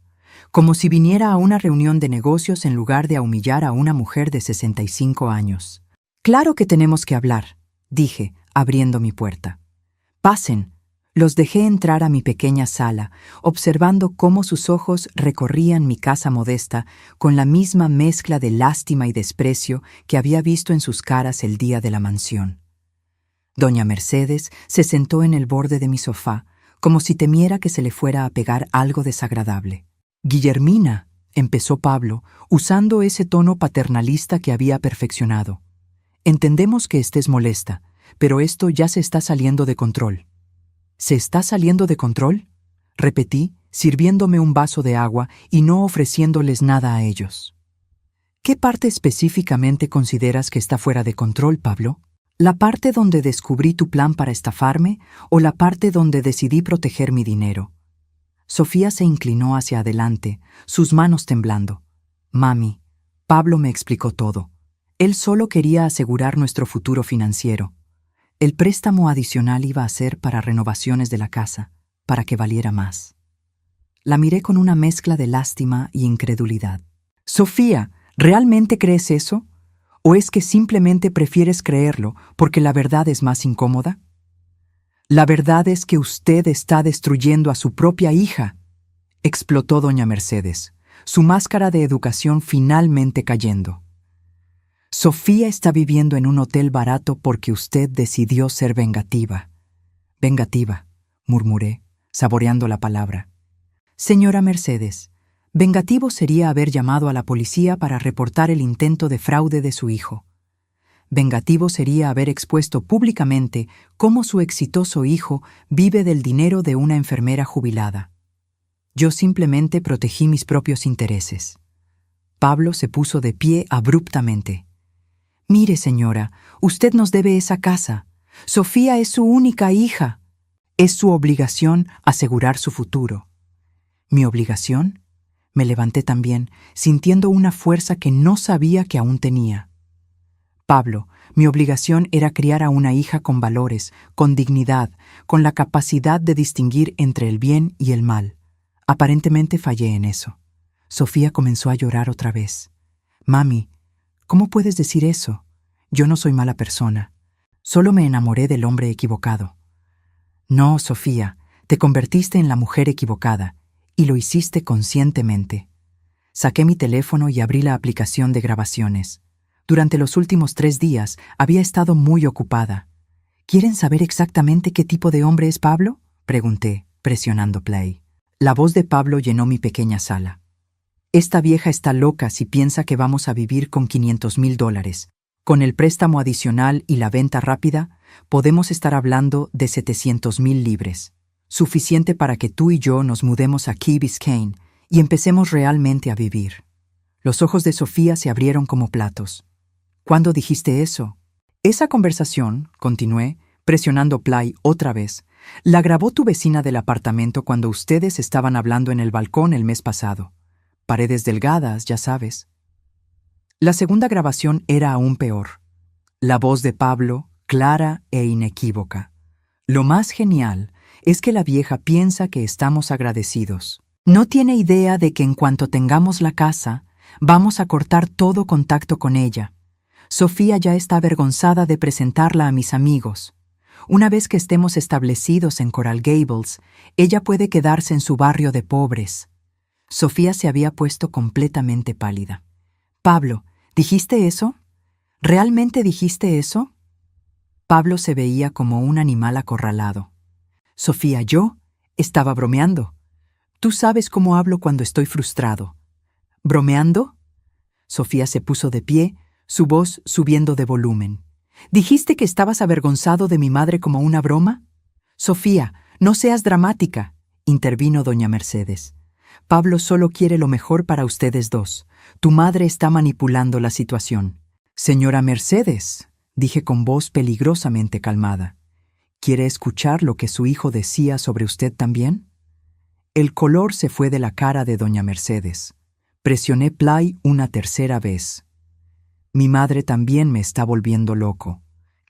como si viniera a una reunión de negocios en lugar de a humillar a una mujer de 65 años. «Claro que tenemos que hablar», dije, abriendo mi puerta. «Pasen». Los dejé entrar a mi pequeña sala, observando cómo sus ojos recorrían mi casa modesta con la misma mezcla de lástima y desprecio que había visto en sus caras el día de la mansión. Doña Mercedes se sentó en el borde de mi sofá, como si temiera que se le fuera a pegar algo desagradable. «Guillermina», empezó Pablo, usando ese tono paternalista que había perfeccionado. «Entendemos que estés molesta, pero esto ya se está saliendo de control». «¿Se está saliendo de control?», repetí, sirviéndome un vaso de agua y no ofreciéndoles nada a ellos. «¿Qué parte específicamente consideras que está fuera de control, Pablo? ¿La parte donde descubrí tu plan para estafarme o la parte donde decidí proteger mi dinero?» Sofía se inclinó hacia adelante, sus manos temblando. «Mami, Pablo me explicó todo. Él solo quería asegurar nuestro futuro financiero. El préstamo adicional iba a ser para renovaciones de la casa, para que valiera más». La miré con una mezcla de lástima y incredulidad. «Sofía, ¿realmente crees eso? ¿O es que simplemente prefieres creerlo porque la verdad es más incómoda?» La verdad es que usted está destruyendo a su propia hija, explotó doña Mercedes, su máscara de educación finalmente cayendo. Sofía está viviendo en un hotel barato porque usted decidió ser vengativa. Vengativa, murmuré, saboreando la palabra. Señora Mercedes, vengativo sería haber llamado a la policía para reportar el intento de fraude de su hijo. Vengativo sería haber expuesto públicamente cómo su exitoso hijo vive del dinero de una enfermera jubilada. Yo simplemente protegí mis propios intereses. Pablo se puso de pie abruptamente. Mire, señora, usted nos debe esa casa. Sofía es su única hija. Es su obligación asegurar su futuro. ¿Mi obligación? Me levanté también, sintiendo una fuerza que no sabía que aún tenía. Pablo, mi obligación era criar a una hija con valores, con dignidad, con la capacidad de distinguir entre el bien y el mal. Aparentemente fallé en eso. Sofía comenzó a llorar otra vez. Mami, ¿cómo puedes decir eso? Yo no soy mala persona. Solo me enamoré del hombre equivocado. No, Sofía, te convertiste en la mujer equivocada, y lo hiciste conscientemente. Saqué mi teléfono y abrí la aplicación de grabaciones. Durante los últimos 3 días había estado muy ocupada. ¿Quieren saber exactamente qué tipo de hombre es Pablo?, pregunté, presionando play. La voz de Pablo llenó mi pequeña sala. Esta vieja está loca si piensa que vamos a vivir con $500,000. Con el préstamo adicional y la venta rápida, podemos estar hablando de 700,000 libras. Suficiente para que tú y yo nos mudemos a Key Biscayne y empecemos realmente a vivir. Los ojos de Sofía se abrieron como platos. ¿Cuándo dijiste eso? Esa conversación, continué, presionando play otra vez, la grabó tu vecina del apartamento cuando ustedes estaban hablando en el balcón el mes pasado. Paredes delgadas, ya sabes. La segunda grabación era aún peor. La voz de Pablo, clara e inequívoca. Lo más genial es que la vieja piensa que estamos agradecidos. No tiene idea de que en cuanto tengamos la casa, vamos a cortar todo contacto con ella. Sofía ya está avergonzada de presentarla a mis amigos. Una vez que estemos establecidos en Coral Gables, ella puede quedarse en su barrio de pobres. Sofía se había puesto completamente pálida. Pablo, ¿dijiste eso? ¿Realmente dijiste eso? Pablo se veía como un animal acorralado. Sofía, yo estaba bromeando. Tú sabes cómo hablo cuando estoy frustrado. ¿Bromeando? Sofía se puso de pie, su voz subiendo de volumen. ¿Dijiste que estabas avergonzado de mi madre como una broma? Sofía, no seas dramática, intervino doña Mercedes. Pablo solo quiere lo mejor para ustedes dos. Tu madre está manipulando la situación. Señora Mercedes, dije con voz peligrosamente calmada, ¿quiere escuchar lo que su hijo decía sobre usted también? El color se fue de la cara de doña Mercedes. Presioné play una tercera vez. Mi madre también me está volviendo loco.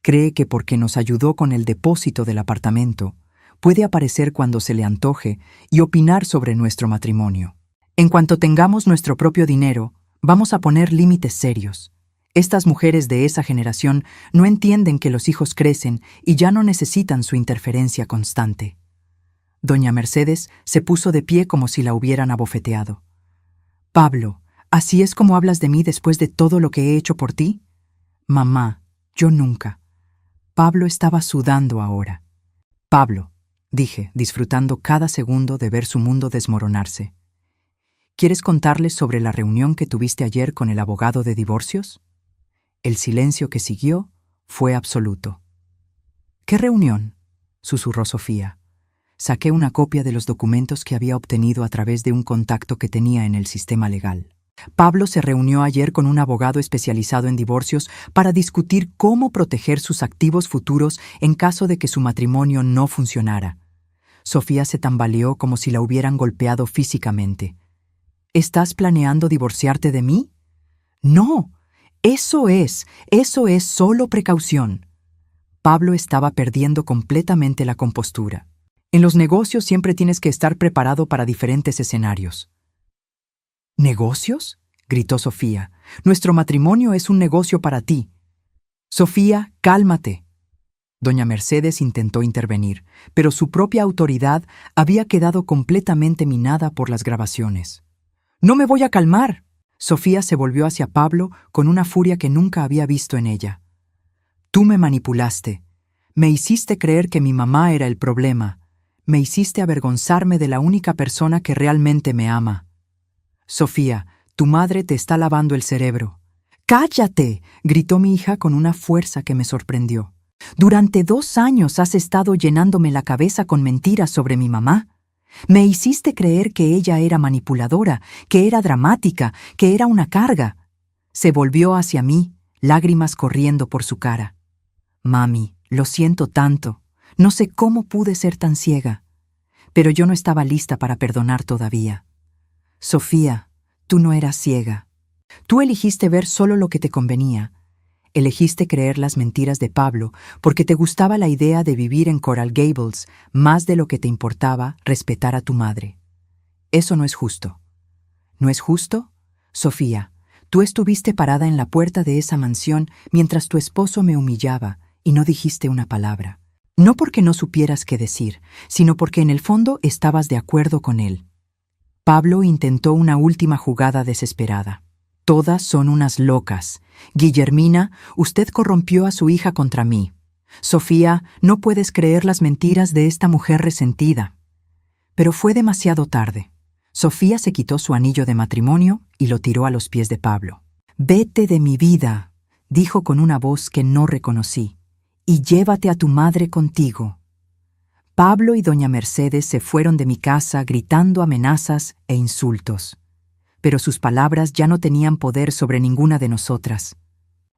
Cree que porque nos ayudó con el depósito del apartamento, puede aparecer cuando se le antoje y opinar sobre nuestro matrimonio. En cuanto tengamos nuestro propio dinero, vamos a poner límites serios. Estas mujeres de esa generación no entienden que los hijos crecen y ya no necesitan su interferencia constante. Doña Mercedes se puso de pie como si la hubieran abofeteado. Pablo, ¿así es como hablas de mí después de todo lo que he hecho por ti? Mamá, yo nunca. Pablo estaba sudando ahora. Pablo, dije, disfrutando cada segundo de ver su mundo desmoronarse. ¿Quieres contarles sobre la reunión que tuviste ayer con el abogado de divorcios? El silencio que siguió fue absoluto. ¿Qué reunión?, susurró Sofía. Saqué una copia de los documentos que había obtenido a través de un contacto que tenía en el sistema legal. Pablo se reunió ayer con un abogado especializado en divorcios para discutir cómo proteger sus activos futuros en caso de que su matrimonio no funcionara. Sofía se tambaleó como si la hubieran golpeado físicamente. ¿Estás planeando divorciarte de mí? No, eso es solo precaución. Pablo estaba perdiendo completamente la compostura. En los negocios siempre tienes que estar preparado para diferentes escenarios. ¿Negocios?, gritó Sofía. Nuestro matrimonio es un negocio para ti. Sofía, cálmate. Doña Mercedes intentó intervenir, pero su propia autoridad había quedado completamente minada por las grabaciones. «¡No me voy a calmar!». Sofía se volvió hacia Pablo con una furia que nunca había visto en ella. «Tú me manipulaste. Me hiciste creer que mi mamá era el problema. Me hiciste avergonzarme de la única persona que realmente me ama. Sofía, tu madre te está lavando el cerebro». «¡Cállate!», gritó mi hija con una fuerza que me sorprendió. «Durante 2 años has estado llenándome la cabeza con mentiras sobre mi mamá. Me hiciste creer que ella era manipuladora, que era dramática, que era una carga». Se volvió hacia mí, lágrimas corriendo por su cara. «Mami, lo siento tanto. No sé cómo pude ser tan ciega». Pero yo no estaba lista para perdonar todavía. «Sofía, tú no eras ciega. Tú elegiste ver solo lo que te convenía. Elegiste creer las mentiras de Pablo porque te gustaba la idea de vivir en Coral Gables más de lo que te importaba respetar a tu madre. Eso no es justo». «¿No es justo? Sofía, tú estuviste parada en la puerta de esa mansión mientras tu esposo me humillaba y no dijiste una palabra. No porque no supieras qué decir, sino porque en el fondo estabas de acuerdo con él». Pablo intentó una última jugada desesperada. «Todas son unas locas. Guillermina, usted corrompió a su hija contra mí. Sofía, no puedes creer las mentiras de esta mujer resentida». Pero fue demasiado tarde. Sofía se quitó su anillo de matrimonio y lo tiró a los pies de Pablo. «Vete de mi vida», dijo con una voz que no reconocí, «y llévate a tu madre contigo». Pablo y doña Mercedes se fueron de mi casa gritando amenazas e insultos. Pero sus palabras ya no tenían poder sobre ninguna de nosotras.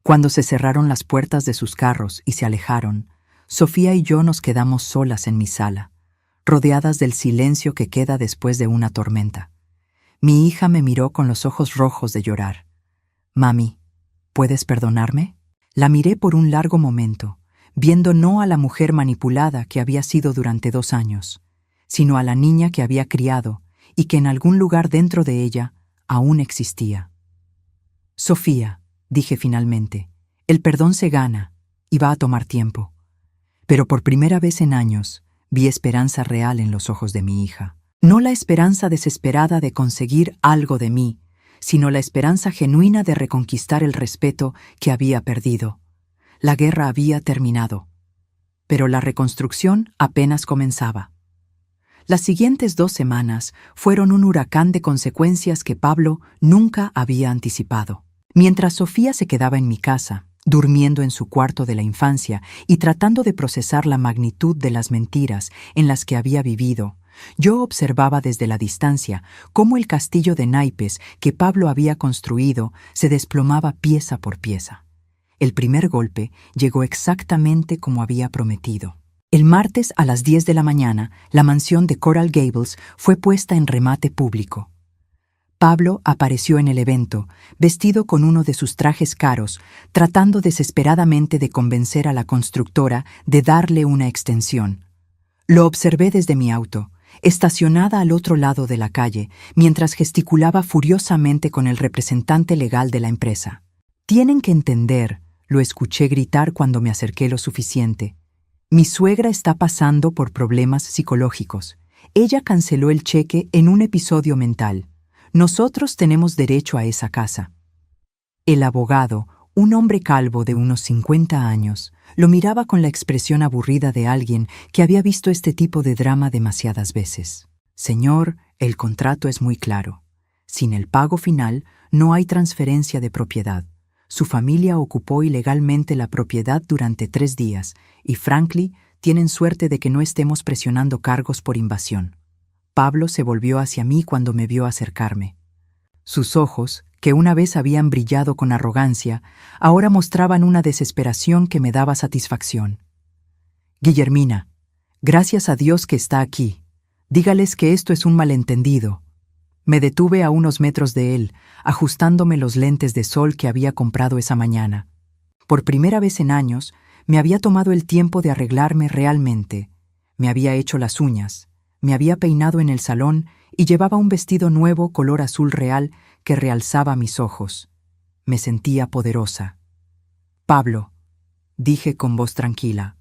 Cuando se cerraron las puertas de sus carros y se alejaron, Sofía y yo nos quedamos solas en mi sala, rodeadas del silencio que queda después de una tormenta. Mi hija me miró con los ojos rojos de llorar. «Mami, ¿puedes perdonarme?». La miré por un largo momento, viendo no a la mujer manipulada que había sido durante 2 años, sino a la niña que había criado y que en algún lugar dentro de ella aún existía. «Sofía», dije finalmente, «el perdón se gana y va a tomar tiempo». Pero por primera vez en años vi esperanza real en los ojos de mi hija. No la esperanza desesperada de conseguir algo de mí, sino la esperanza genuina de reconquistar el respeto que había perdido. La guerra había terminado, pero la reconstrucción apenas comenzaba. Las siguientes 2 semanas fueron un huracán de consecuencias que Pablo nunca había anticipado. Mientras Sofía se quedaba en mi casa, durmiendo en su cuarto de la infancia y tratando de procesar la magnitud de las mentiras en las que había vivido, yo observaba desde la distancia cómo el castillo de naipes que Pablo había construido se desplomaba pieza por pieza. El primer golpe llegó exactamente como había prometido. El martes a las 10 de la mañana, la mansión de Coral Gables fue puesta en remate público. Pablo apareció en el evento, vestido con uno de sus trajes caros, tratando desesperadamente de convencer a la constructora de darle una extensión. Lo observé desde mi auto, estacionada al otro lado de la calle, mientras gesticulaba furiosamente con el representante legal de la empresa. «Tienen que entender», lo escuché gritar cuando me acerqué lo suficiente. «Mi suegra está pasando por problemas psicológicos. Ella canceló el cheque en un episodio mental. Nosotros tenemos derecho a esa casa». El abogado, un hombre calvo de unos 50 años, lo miraba con la expresión aburrida de alguien que había visto este tipo de drama demasiadas veces. «Señor, el contrato es muy claro. Sin el pago final, no hay transferencia de propiedad. Su familia ocupó ilegalmente la propiedad durante 3 días y, frankly, tienen suerte de que no estemos presionando cargos por invasión». Pablo se volvió hacia mí cuando me vio acercarme. Sus ojos, que una vez habían brillado con arrogancia, ahora mostraban una desesperación que me daba satisfacción. «Guillermina, gracias a Dios que está aquí. Dígales que esto es un malentendido». Me detuve a unos metros de él, ajustándome los lentes de sol que había comprado esa mañana. Por primera vez en años, me había tomado el tiempo de arreglarme realmente. Me había hecho las uñas, me había peinado en el salón y llevaba un vestido nuevo color azul real que realzaba mis ojos. Me sentía poderosa. «Pablo», dije con voz tranquila,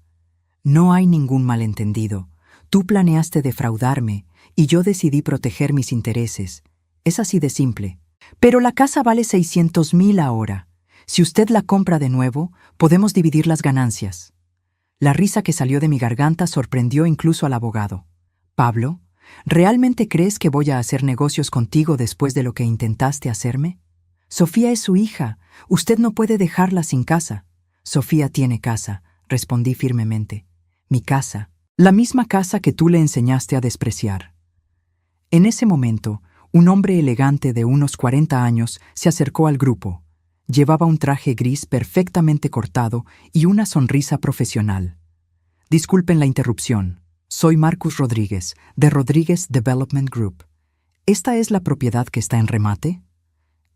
No hay ningún malentendido. Tú planeaste defraudarme y yo decidí proteger mis intereses. Es así de simple. Pero la casa vale 600,000 ahora. Si usted la compra de nuevo, podemos dividir las ganancias. La risa que salió de mi garganta sorprendió incluso al abogado. Pablo, ¿realmente crees que voy a hacer negocios contigo después de lo que intentaste hacerme? Sofía es su hija. Usted no puede dejarla sin casa. Sofía tiene casa, respondí firmemente. Mi casa. La misma casa que tú le enseñaste a despreciar. En ese momento, un hombre elegante de unos 40 años se acercó al grupo. Llevaba un traje gris perfectamente cortado y una sonrisa profesional. Disculpen la interrupción. Soy Marcus Rodríguez, de Rodríguez Development Group. ¿Esta es la propiedad que está en remate?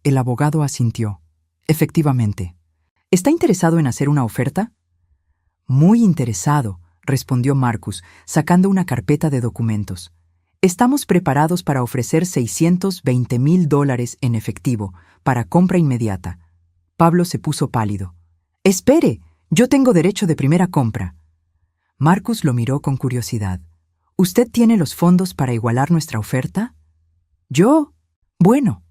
El abogado asintió. Efectivamente. ¿Está interesado en hacer una oferta? Muy interesado, respondió Marcus, sacando una carpeta de documentos. Estamos preparados para ofrecer $620,000 en efectivo, para compra inmediata. Pablo se puso pálido. ¡Espere! Yo tengo derecho de primera compra. Marcus lo miró con curiosidad. ¿Usted tiene los fondos para igualar nuestra oferta? ¿Yo? Bueno.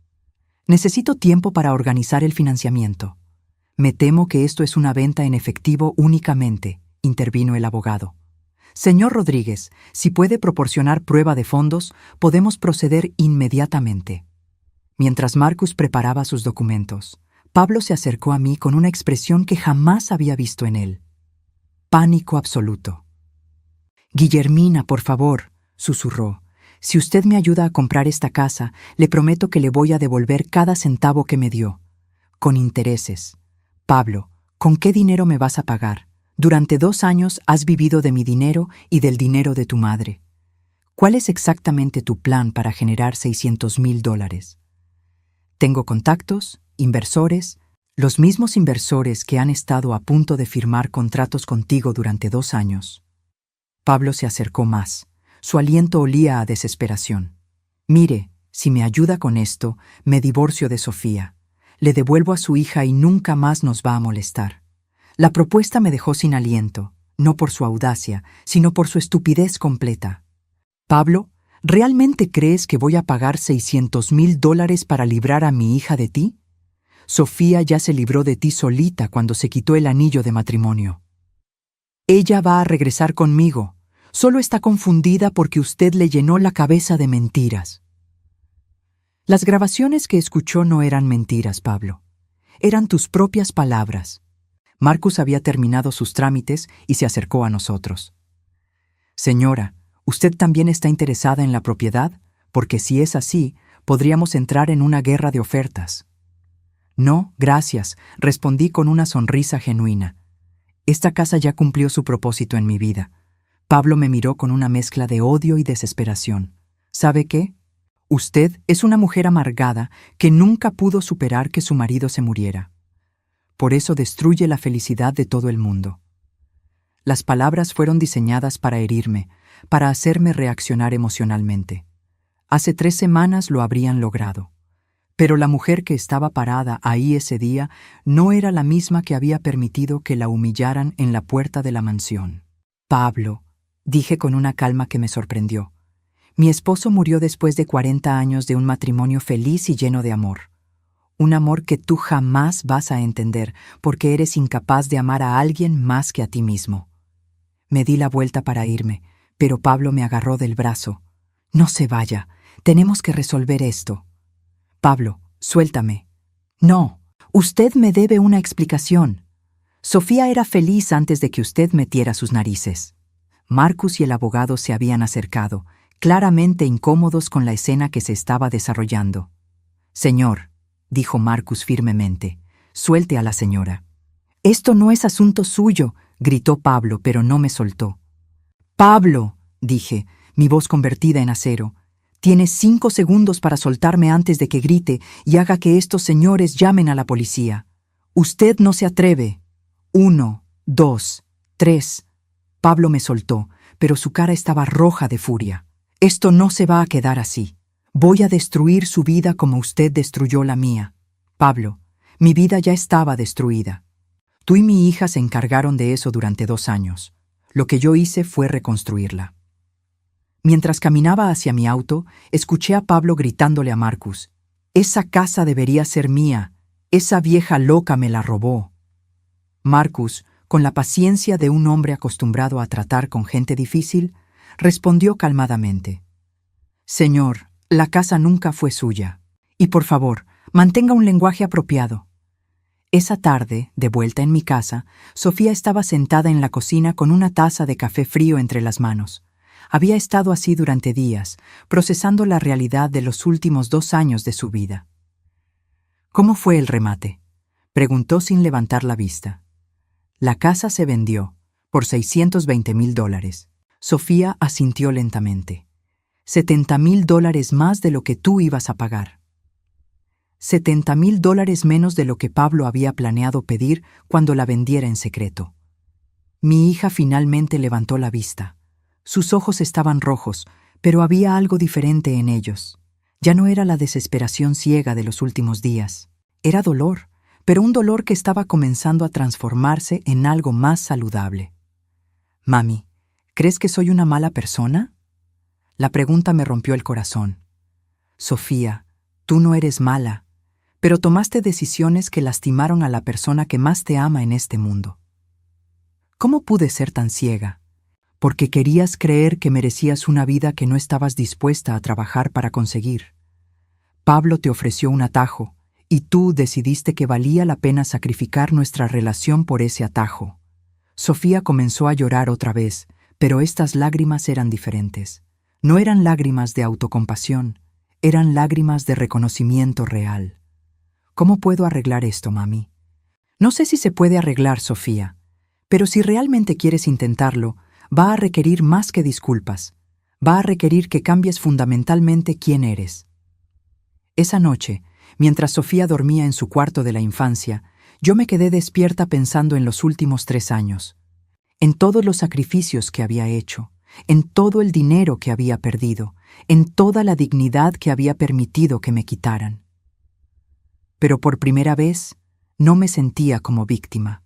Necesito tiempo para organizar el financiamiento. Me temo que esto es una venta en efectivo únicamente, intervino el abogado. Señor Rodríguez, si puede proporcionar prueba de fondos, podemos proceder inmediatamente. Mientras Marcus preparaba sus documentos, Pablo se acercó a mí con una expresión que jamás había visto en él. Pánico absoluto. Guillermina, por favor, susurró. Si usted me ayuda a comprar esta casa, le prometo que le voy a devolver cada centavo que me dio. Con intereses. Pablo, ¿con qué dinero me vas a pagar? Durante 2 años has vivido de mi dinero y del dinero de tu madre. ¿Cuál es exactamente tu plan para generar $600,000? Tengo contactos, inversores, los mismos inversores que han estado a punto de firmar contratos contigo durante 2 años. Pablo se acercó más. Su aliento olía a desesperación. Mire, si me ayuda con esto, me divorcio de Sofía. Le devuelvo a su hija y nunca más nos va a molestar. La propuesta me dejó sin aliento, no por su audacia, sino por su estupidez completa. Pablo, ¿realmente crees que voy a pagar $600,000 para librar a mi hija de ti? Sofía ya se libró de ti solita cuando se quitó el anillo de matrimonio. Ella va a regresar conmigo. Solo está confundida porque usted le llenó la cabeza de mentiras. Las grabaciones que escuchó no eran mentiras, Pablo. Eran tus propias palabras. Marcus había terminado sus trámites y se acercó a nosotros. Señora, ¿usted también está interesada en la propiedad? Porque si es así, podríamos entrar en una guerra de ofertas. No, gracias, respondí con una sonrisa genuina. Esta casa ya cumplió su propósito en mi vida. Pablo me miró con una mezcla de odio y desesperación. ¿Sabe qué? Usted es una mujer amargada que nunca pudo superar que su marido se muriera. Por eso destruye la felicidad de todo el mundo. Las palabras fueron diseñadas para herirme, para hacerme reaccionar emocionalmente. Hace 3 semanas lo habrían logrado. Pero la mujer que estaba parada ahí ese día no era la misma que había permitido que la humillaran en la puerta de la mansión. Pablo, dije con una calma que me sorprendió. Mi esposo murió después de 40 años de un matrimonio feliz y lleno de amor. Un amor que tú jamás vas a entender porque eres incapaz de amar a alguien más que a ti mismo. Me di la vuelta para irme, pero Pablo me agarró del brazo. No se vaya, tenemos que resolver esto. Pablo, suéltame. No, usted me debe una explicación. Sofía era feliz antes de que usted metiera sus narices. Marcus y el abogado se habían acercado, claramente incómodos con la escena que se estaba desarrollando. Señor, dijo Marcus firmemente, suelte a la señora. Esto no es asunto suyo, gritó Pablo, pero no me soltó. Pablo, dije, mi voz convertida en acero, tienes 5 segundos para soltarme antes de que grite y haga que estos señores llamen a la policía. Usted no se atreve. 1, 2, 3. Pablo me soltó, pero su cara estaba roja de furia. Esto no se va a quedar así. Voy a destruir su vida como usted destruyó la mía. Pablo, mi vida ya estaba destruida. Tú y mi hija se encargaron de eso durante 2 años. Lo que yo hice fue reconstruirla. Mientras caminaba hacia mi auto, escuché a Pablo gritándole a Marcus: «Esa casa debería ser mía. Esa vieja loca me la robó». Marcus, con la paciencia de un hombre acostumbrado a tratar con gente difícil, respondió calmadamente: «Señor, la casa nunca fue suya. Y por favor, mantenga un lenguaje apropiado». Esa tarde, de vuelta en mi casa, Sofía estaba sentada en la cocina con una taza de café frío entre las manos. Había estado así durante días, procesando la realidad de los últimos 2 años de su vida. «¿Cómo fue el remate?», preguntó sin levantar la vista. «La casa se vendió por $620,000. Sofía asintió lentamente. $70,000 más de lo que tú ibas a pagar. $70,000 menos de lo que Pablo había planeado pedir cuando la vendiera en secreto. Mi hija finalmente levantó la vista. Sus ojos estaban rojos, pero había algo diferente en ellos. Ya no era la desesperación ciega de los últimos días. Era dolor, pero un dolor que estaba comenzando a transformarse en algo más saludable. «Mami, ¿crees que soy una mala persona?». La pregunta me rompió el corazón. «Sofía, tú no eres mala, pero tomaste decisiones que lastimaron a la persona que más te ama en este mundo». «¿Cómo pude ser tan ciega? Porque querías creer que merecías una vida que no estabas dispuesta a trabajar para conseguir. Pablo te ofreció un atajo, y tú decidiste que valía la pena sacrificar nuestra relación por ese atajo». Sofía comenzó a llorar otra vez, pero estas lágrimas eran diferentes. No eran lágrimas de autocompasión, eran lágrimas de reconocimiento real. «¿Cómo puedo arreglar esto, mami?». «No sé si se puede arreglar, Sofía, pero si realmente quieres intentarlo, va a requerir más que disculpas. Va a requerir que cambies fundamentalmente quién eres». Esa noche, mientras Sofía dormía en su cuarto de la infancia, yo me quedé despierta pensando en los últimos 3 años, en todos los sacrificios que había hecho, en todo el dinero que había perdido, en toda la dignidad que había permitido que me quitaran. Pero por primera vez, no me sentía como víctima.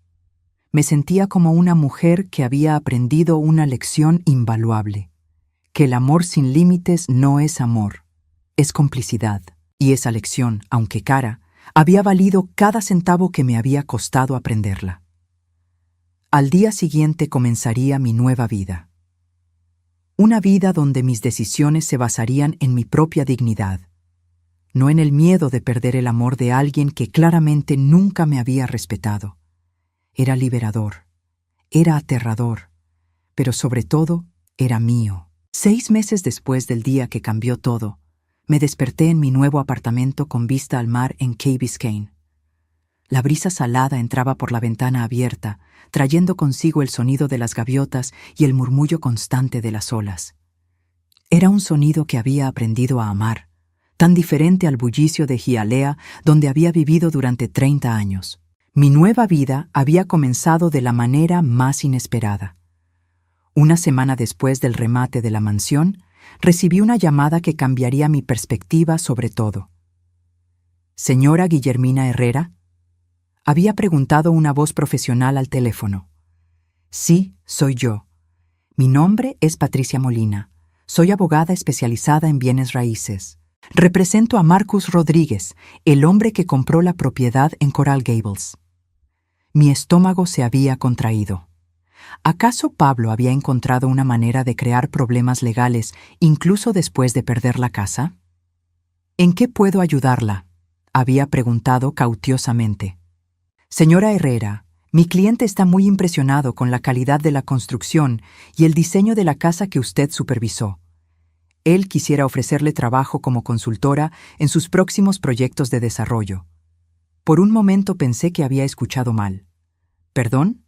Me sentía como una mujer que había aprendido una lección invaluable, que el amor sin límites no es amor, es complicidad. Y esa lección, aunque cara, había valido cada centavo que me había costado aprenderla. Al día siguiente comenzaría mi nueva vida. Una vida donde mis decisiones se basarían en mi propia dignidad, no en el miedo de perder el amor de alguien que claramente nunca me había respetado. Era liberador, era aterrador, pero sobre todo era mío. 6 meses después del día que cambió todo, me desperté en mi nuevo apartamento con vista al mar en Key Biscayne. La brisa salada entraba por la ventana abierta, trayendo consigo el sonido de las gaviotas y el murmullo constante de las olas. Era un sonido que había aprendido a amar, tan diferente al bullicio de Hialeah, donde había vivido durante 30 años. Mi nueva vida había comenzado de la manera más inesperada. Una semana después del remate de la mansión, recibí una llamada que cambiaría mi perspectiva sobre todo. «¿Señora Guillermina Herrera?», había preguntado una voz profesional al teléfono. «Sí, soy yo. Mi nombre es Patricia Molina. Soy abogada especializada en bienes raíces. Represento a Marcus Rodríguez, el hombre que compró la propiedad en Coral Gables». Mi estómago se había contraído. ¿Acaso Pablo había encontrado una manera de crear problemas legales incluso después de perder la casa? «¿En qué puedo ayudarla?», había preguntado cautelosamente. «Señora Herrera, mi cliente está muy impresionado con la calidad de la construcción y el diseño de la casa que usted supervisó. Él quisiera ofrecerle trabajo como consultora en sus próximos proyectos de desarrollo». Por un momento pensé que había escuchado mal. «¿Perdón?».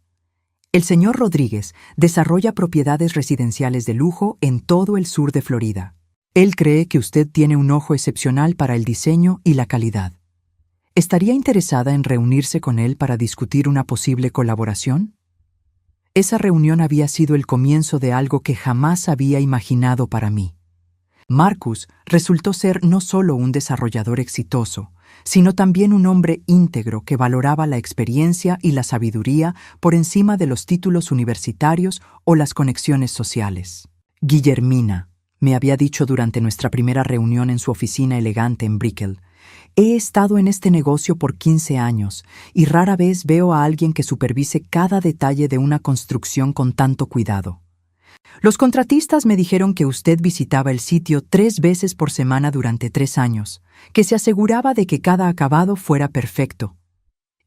«El señor Rodríguez desarrolla propiedades residenciales de lujo en todo el sur de Florida. Él cree que usted tiene un ojo excepcional para el diseño y la calidad. ¿Estaría interesada en reunirse con él para discutir una posible colaboración?». Esa reunión había sido el comienzo de algo que jamás había imaginado para mí. Marcus resultó ser no solo un desarrollador exitoso, sino también un hombre íntegro que valoraba la experiencia y la sabiduría por encima de los títulos universitarios o las conexiones sociales. Guillermina, me había dicho durante nuestra primera reunión en su oficina elegante en Brickell, he estado en este negocio por 15 años y rara vez veo a alguien que supervise cada detalle de una construcción con tanto cuidado. Los contratistas me dijeron que usted visitaba el sitio 3 veces por semana durante 3 años, que se aseguraba de que cada acabado fuera perfecto.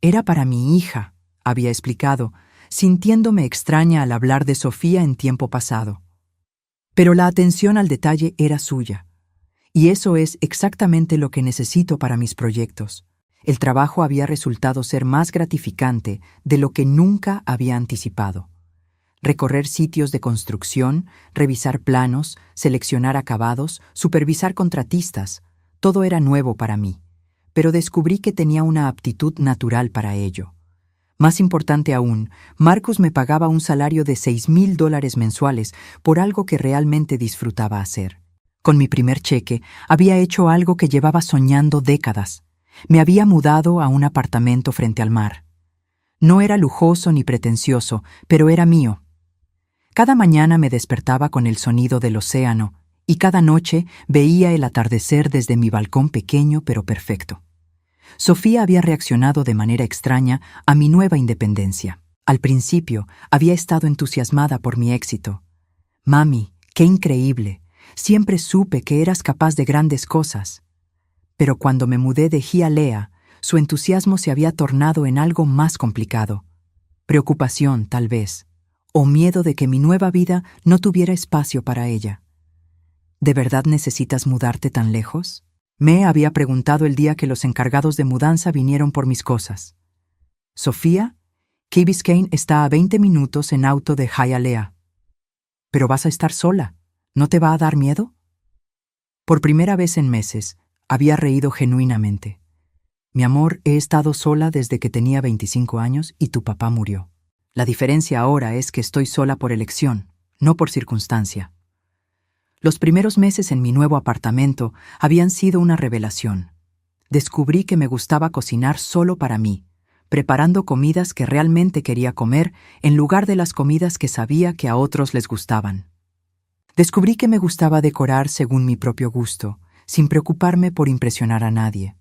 Era para mi hija, había explicado, sintiéndome extraña al hablar de Sofía en tiempo pasado. Pero la atención al detalle era suya, y eso es exactamente lo que necesito para mis proyectos. El trabajo había resultado ser más gratificante de lo que nunca había anticipado. Recorrer sitios de construcción, revisar planos, seleccionar acabados, supervisar contratistas, todo era nuevo para mí, pero descubrí que tenía una aptitud natural para ello. Más importante aún, Marcus me pagaba un salario de $6,000 mensuales por algo que realmente disfrutaba hacer. Con mi primer cheque, había hecho algo que llevaba soñando décadas. Me había mudado a un apartamento frente al mar. No era lujoso ni pretencioso, pero era mío. Cada mañana me despertaba con el sonido del océano y cada noche veía el atardecer desde mi balcón pequeño pero perfecto. Sofía había reaccionado de manera extraña a mi nueva independencia. Al principio había estado entusiasmada por mi éxito. «Mami, qué increíble. Siempre supe que eras capaz de grandes cosas». Pero cuando me mudé de Hialeah, su entusiasmo se había tornado en algo más complicado. Preocupación, tal vez, o miedo de que mi nueva vida no tuviera espacio para ella. ¿De verdad necesitas mudarte tan lejos? Me había preguntado el día que los encargados de mudanza vinieron por mis cosas. Sofía, Key Biscayne está a 20 minutos en auto de Hialeah. Pero vas a estar sola. ¿No te va a dar miedo? Por primera vez en meses, había reído genuinamente. Mi amor, he estado sola desde que tenía 25 años y tu papá murió. La diferencia ahora es que estoy sola por elección, no por circunstancia. Los primeros meses en mi nuevo apartamento habían sido una revelación. Descubrí que me gustaba cocinar solo para mí, preparando comidas que realmente quería comer en lugar de las comidas que sabía que a otros les gustaban. Descubrí que me gustaba decorar según mi propio gusto, sin preocuparme por impresionar a nadie.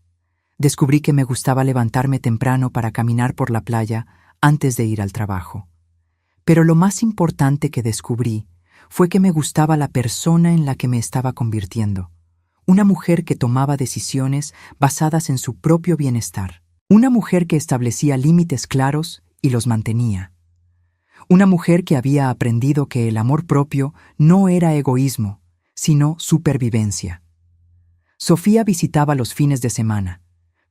Descubrí que me gustaba levantarme temprano para caminar por la playa antes de ir al trabajo. Pero lo más importante que descubrí fue que me gustaba la persona en la que me estaba convirtiendo. Una mujer que tomaba decisiones basadas en su propio bienestar. Una mujer que establecía límites claros y los mantenía. Una mujer que había aprendido que el amor propio no era egoísmo, sino supervivencia. Sofía visitaba los fines de semana,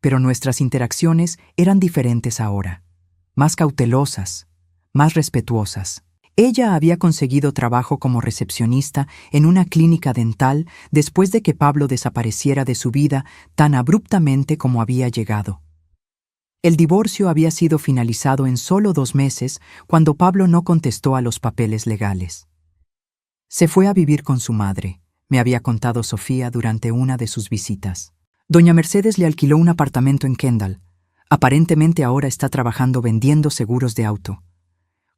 pero nuestras interacciones eran diferentes ahora. Más cautelosas, más respetuosas. Ella había conseguido trabajo como recepcionista en una clínica dental después de que Pablo desapareciera de su vida tan abruptamente como había llegado. El divorcio había sido finalizado en solo 2 meses cuando Pablo no contestó a los papeles legales. Se fue a vivir con su madre, me había contado Sofía durante una de sus visitas. Doña Mercedes le alquiló un apartamento en Kendall. Aparentemente ahora está trabajando vendiendo seguros de auto.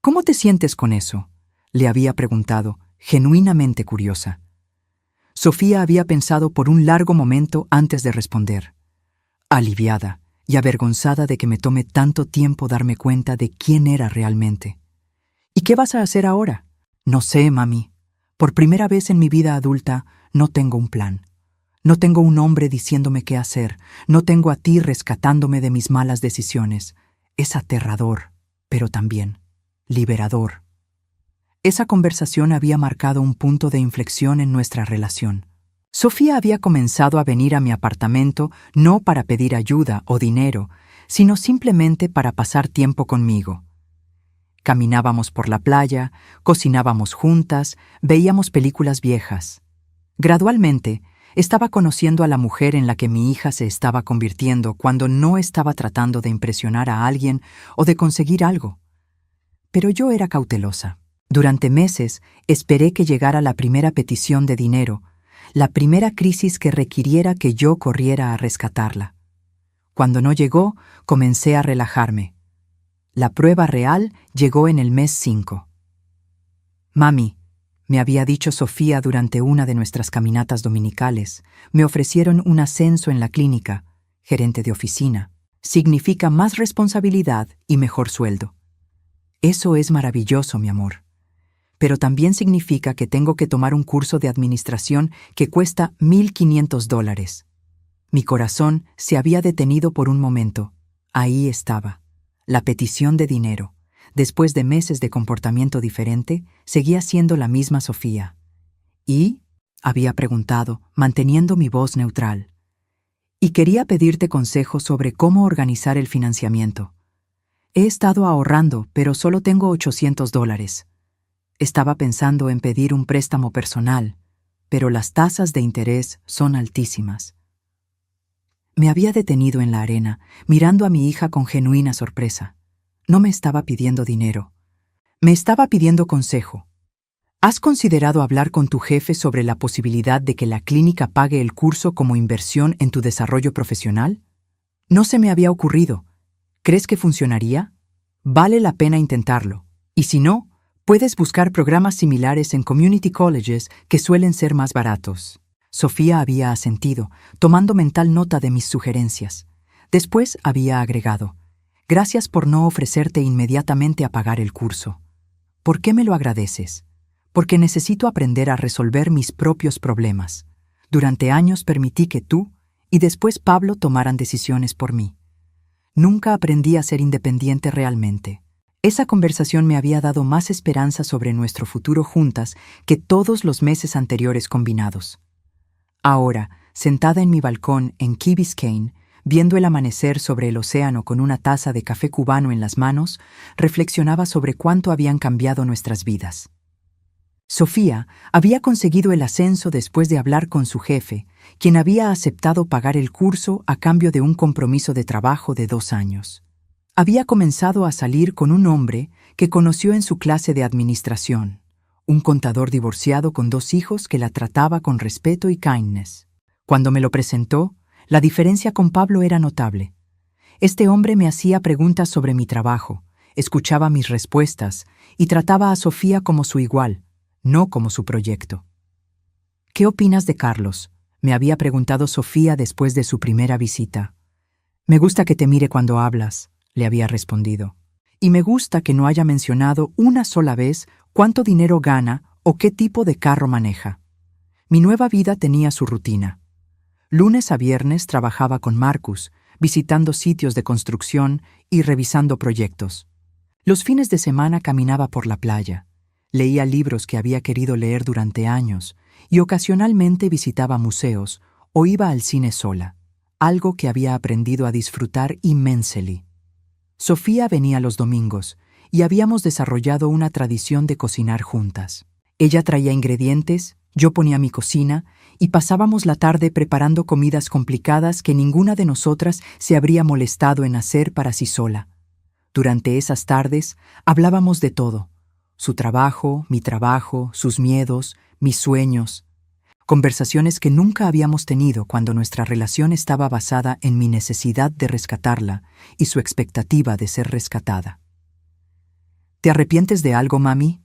¿Cómo te sientes con eso?, le había preguntado, genuinamente curiosa. Sofía había pensado por un largo momento antes de responder. Aliviada y avergonzada de que me tome tanto tiempo darme cuenta de quién era realmente. ¿Y qué vas a hacer ahora? No sé, mami. Por primera vez en mi vida adulta, no tengo un plan. No tengo un hombre diciéndome qué hacer. No tengo a ti rescatándome de mis malas decisiones. Es aterrador, pero también liberador. Esa conversación había marcado un punto de inflexión en nuestra relación. Sofía había comenzado a venir a mi apartamento no para pedir ayuda o dinero, sino simplemente para pasar tiempo conmigo. Caminábamos por la playa, cocinábamos juntas, veíamos películas viejas. Gradualmente, estaba conociendo a la mujer en la que mi hija se estaba convirtiendo cuando no estaba tratando de impresionar a alguien o de conseguir algo. Pero yo era cautelosa. Durante meses esperé que llegara la primera petición de dinero, la primera crisis que requiriera que yo corriera a rescatarla. Cuando no llegó, comencé a relajarme. La prueba real llegó en el mes 5. Mami, me había dicho Sofía durante una de nuestras caminatas dominicales, me ofrecieron un ascenso en la clínica, gerente de oficina. Significa más responsabilidad y mejor sueldo. Eso es maravilloso, mi amor. Pero también significa que tengo que tomar un curso de administración que cuesta $1,500. Mi corazón se había detenido por un momento. Ahí estaba, la petición de dinero. Después de meses de comportamiento diferente, seguía siendo la misma Sofía. ¿Y? Había preguntado, manteniendo mi voz neutral. Y quería pedirte consejos sobre cómo organizar el financiamiento. He estado ahorrando, pero solo tengo $800. Estaba pensando en pedir un préstamo personal, pero las tasas de interés son altísimas. Me había detenido en la arena, mirando a mi hija con genuina sorpresa. No me estaba pidiendo dinero. Me estaba pidiendo consejo. ¿Has considerado hablar con tu jefe sobre la posibilidad de que la clínica pague el curso como inversión en tu desarrollo profesional? No se me había ocurrido. ¿Crees que funcionaría? Vale la pena intentarlo. Y si no, puedes buscar programas similares en community colleges que suelen ser más baratos. Sofía había asentido, tomando mental nota de mis sugerencias. Después había agregado: gracias por no ofrecerte inmediatamente a pagar el curso. ¿Por qué me lo agradeces? Porque necesito aprender a resolver mis propios problemas. Durante años permití que tú y después Pablo tomaran decisiones por mí. Nunca aprendí a ser independiente realmente. Esa conversación me había dado más esperanza sobre nuestro futuro juntas que todos los meses anteriores combinados. Ahora, sentada en mi balcón en Key Biscayne, viendo el amanecer sobre el océano con una taza de café cubano en las manos, reflexionaba sobre cuánto habían cambiado nuestras vidas. Sofía había conseguido el ascenso después de hablar con su jefe, quien había aceptado pagar el curso a cambio de un compromiso de trabajo de 2 años. Había comenzado a salir con un hombre que conoció en su clase de administración, un contador divorciado con 2 hijos que la trataba con respeto y kindness. Cuando me lo presentó, la diferencia con Pablo era notable. Este hombre me hacía preguntas sobre mi trabajo, escuchaba mis respuestas y trataba a Sofía como su igual, no como su proyecto. ¿Qué opinas de Carlos?, me había preguntado Sofía después de su primera visita. Me gusta que te mire cuando hablas, le había respondido. Y me gusta que no haya mencionado una sola vez cuánto dinero gana o qué tipo de carro maneja. Mi nueva vida tenía su rutina. Lunes a viernes trabajaba con Marcus, visitando sitios de construcción y revisando proyectos. Los fines de semana caminaba por la playa. Leía libros que había querido leer durante años y ocasionalmente visitaba museos o iba al cine sola, algo que había aprendido a disfrutar inmensely. Sofía venía los domingos y habíamos desarrollado una tradición de cocinar juntas. Ella traía ingredientes, yo ponía mi cocina y pasábamos la tarde preparando comidas complicadas que ninguna de nosotras se habría molestado en hacer para sí sola. Durante esas tardes hablábamos de todo: su trabajo, mi trabajo, sus miedos, mis sueños. Conversaciones que nunca habíamos tenido cuando nuestra relación estaba basada en mi necesidad de rescatarla y su expectativa de ser rescatada. ¿Te arrepientes de algo, mami?,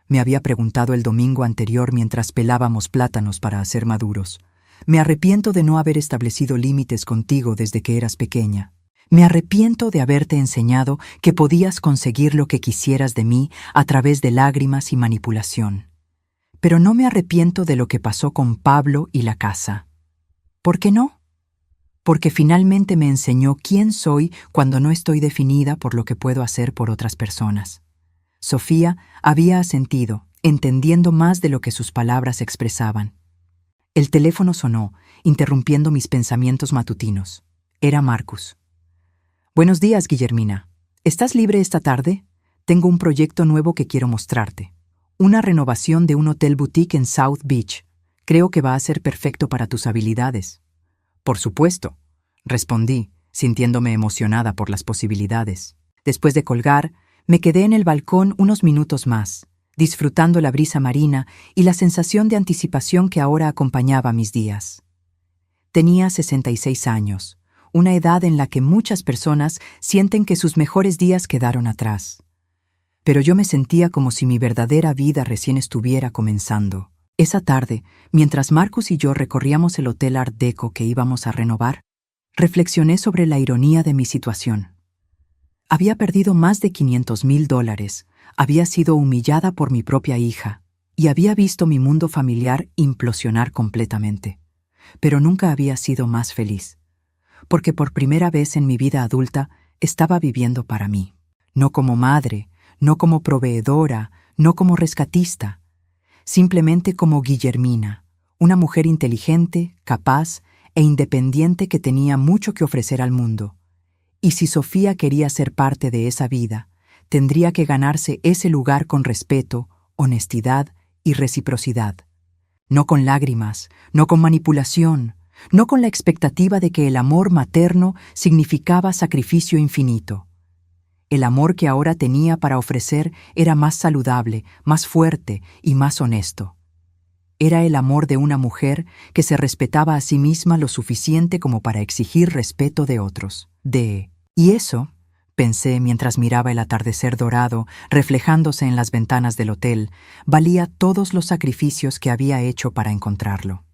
me había preguntado el domingo anterior mientras pelábamos plátanos para hacer maduros. Me arrepiento de no haber establecido límites contigo desde que eras pequeña. Me arrepiento de haberte enseñado que podías conseguir lo que quisieras de mí a través de lágrimas y manipulación. Pero no me arrepiento de lo que pasó con Pablo y la casa. ¿Por qué no? Porque finalmente me enseñó quién soy cuando no estoy definida por lo que puedo hacer por otras personas. Sofía había asentido, entendiendo más de lo que sus palabras expresaban. El teléfono sonó, interrumpiendo mis pensamientos matutinos. Era Marcus. Buenos días, Guillermina. ¿Estás libre esta tarde? Tengo un proyecto nuevo que quiero mostrarte. Una renovación de un hotel boutique en South Beach. Creo que va a ser perfecto para tus habilidades. Por supuesto, respondí, sintiéndome emocionada por las posibilidades. Después de colgar, me quedé en el balcón unos minutos más, disfrutando la brisa marina y la sensación de anticipación que ahora acompañaba mis días. Tenía 66 años, una edad en la que muchas personas sienten que sus mejores días quedaron atrás. Pero yo me sentía como si mi verdadera vida recién estuviera comenzando. Esa tarde, mientras Marcus y yo recorríamos el hotel Art Deco que íbamos a renovar, reflexioné sobre la ironía de mi situación. Había perdido más de $500,000, había sido humillada por mi propia hija y había visto mi mundo familiar implosionar completamente. Pero nunca había sido más feliz, porque por primera vez en mi vida adulta estaba viviendo para mí. No como madre, no como proveedora, no como rescatista, simplemente como Guillermina, una mujer inteligente, capaz e independiente que tenía mucho que ofrecer al mundo. Y si Sofía quería ser parte de esa vida, tendría que ganarse ese lugar con respeto, honestidad y reciprocidad. No con lágrimas, no con manipulación, no con la expectativa de que el amor materno significaba sacrificio infinito. El amor que ahora tenía para ofrecer era más saludable, más fuerte y más honesto. Era el amor de una mujer que se respetaba a sí misma lo suficiente como para exigir respeto de otros. Y eso, pensé mientras miraba el atardecer dorado reflejándose en las ventanas del hotel, valía todos los sacrificios que había hecho para encontrarlo.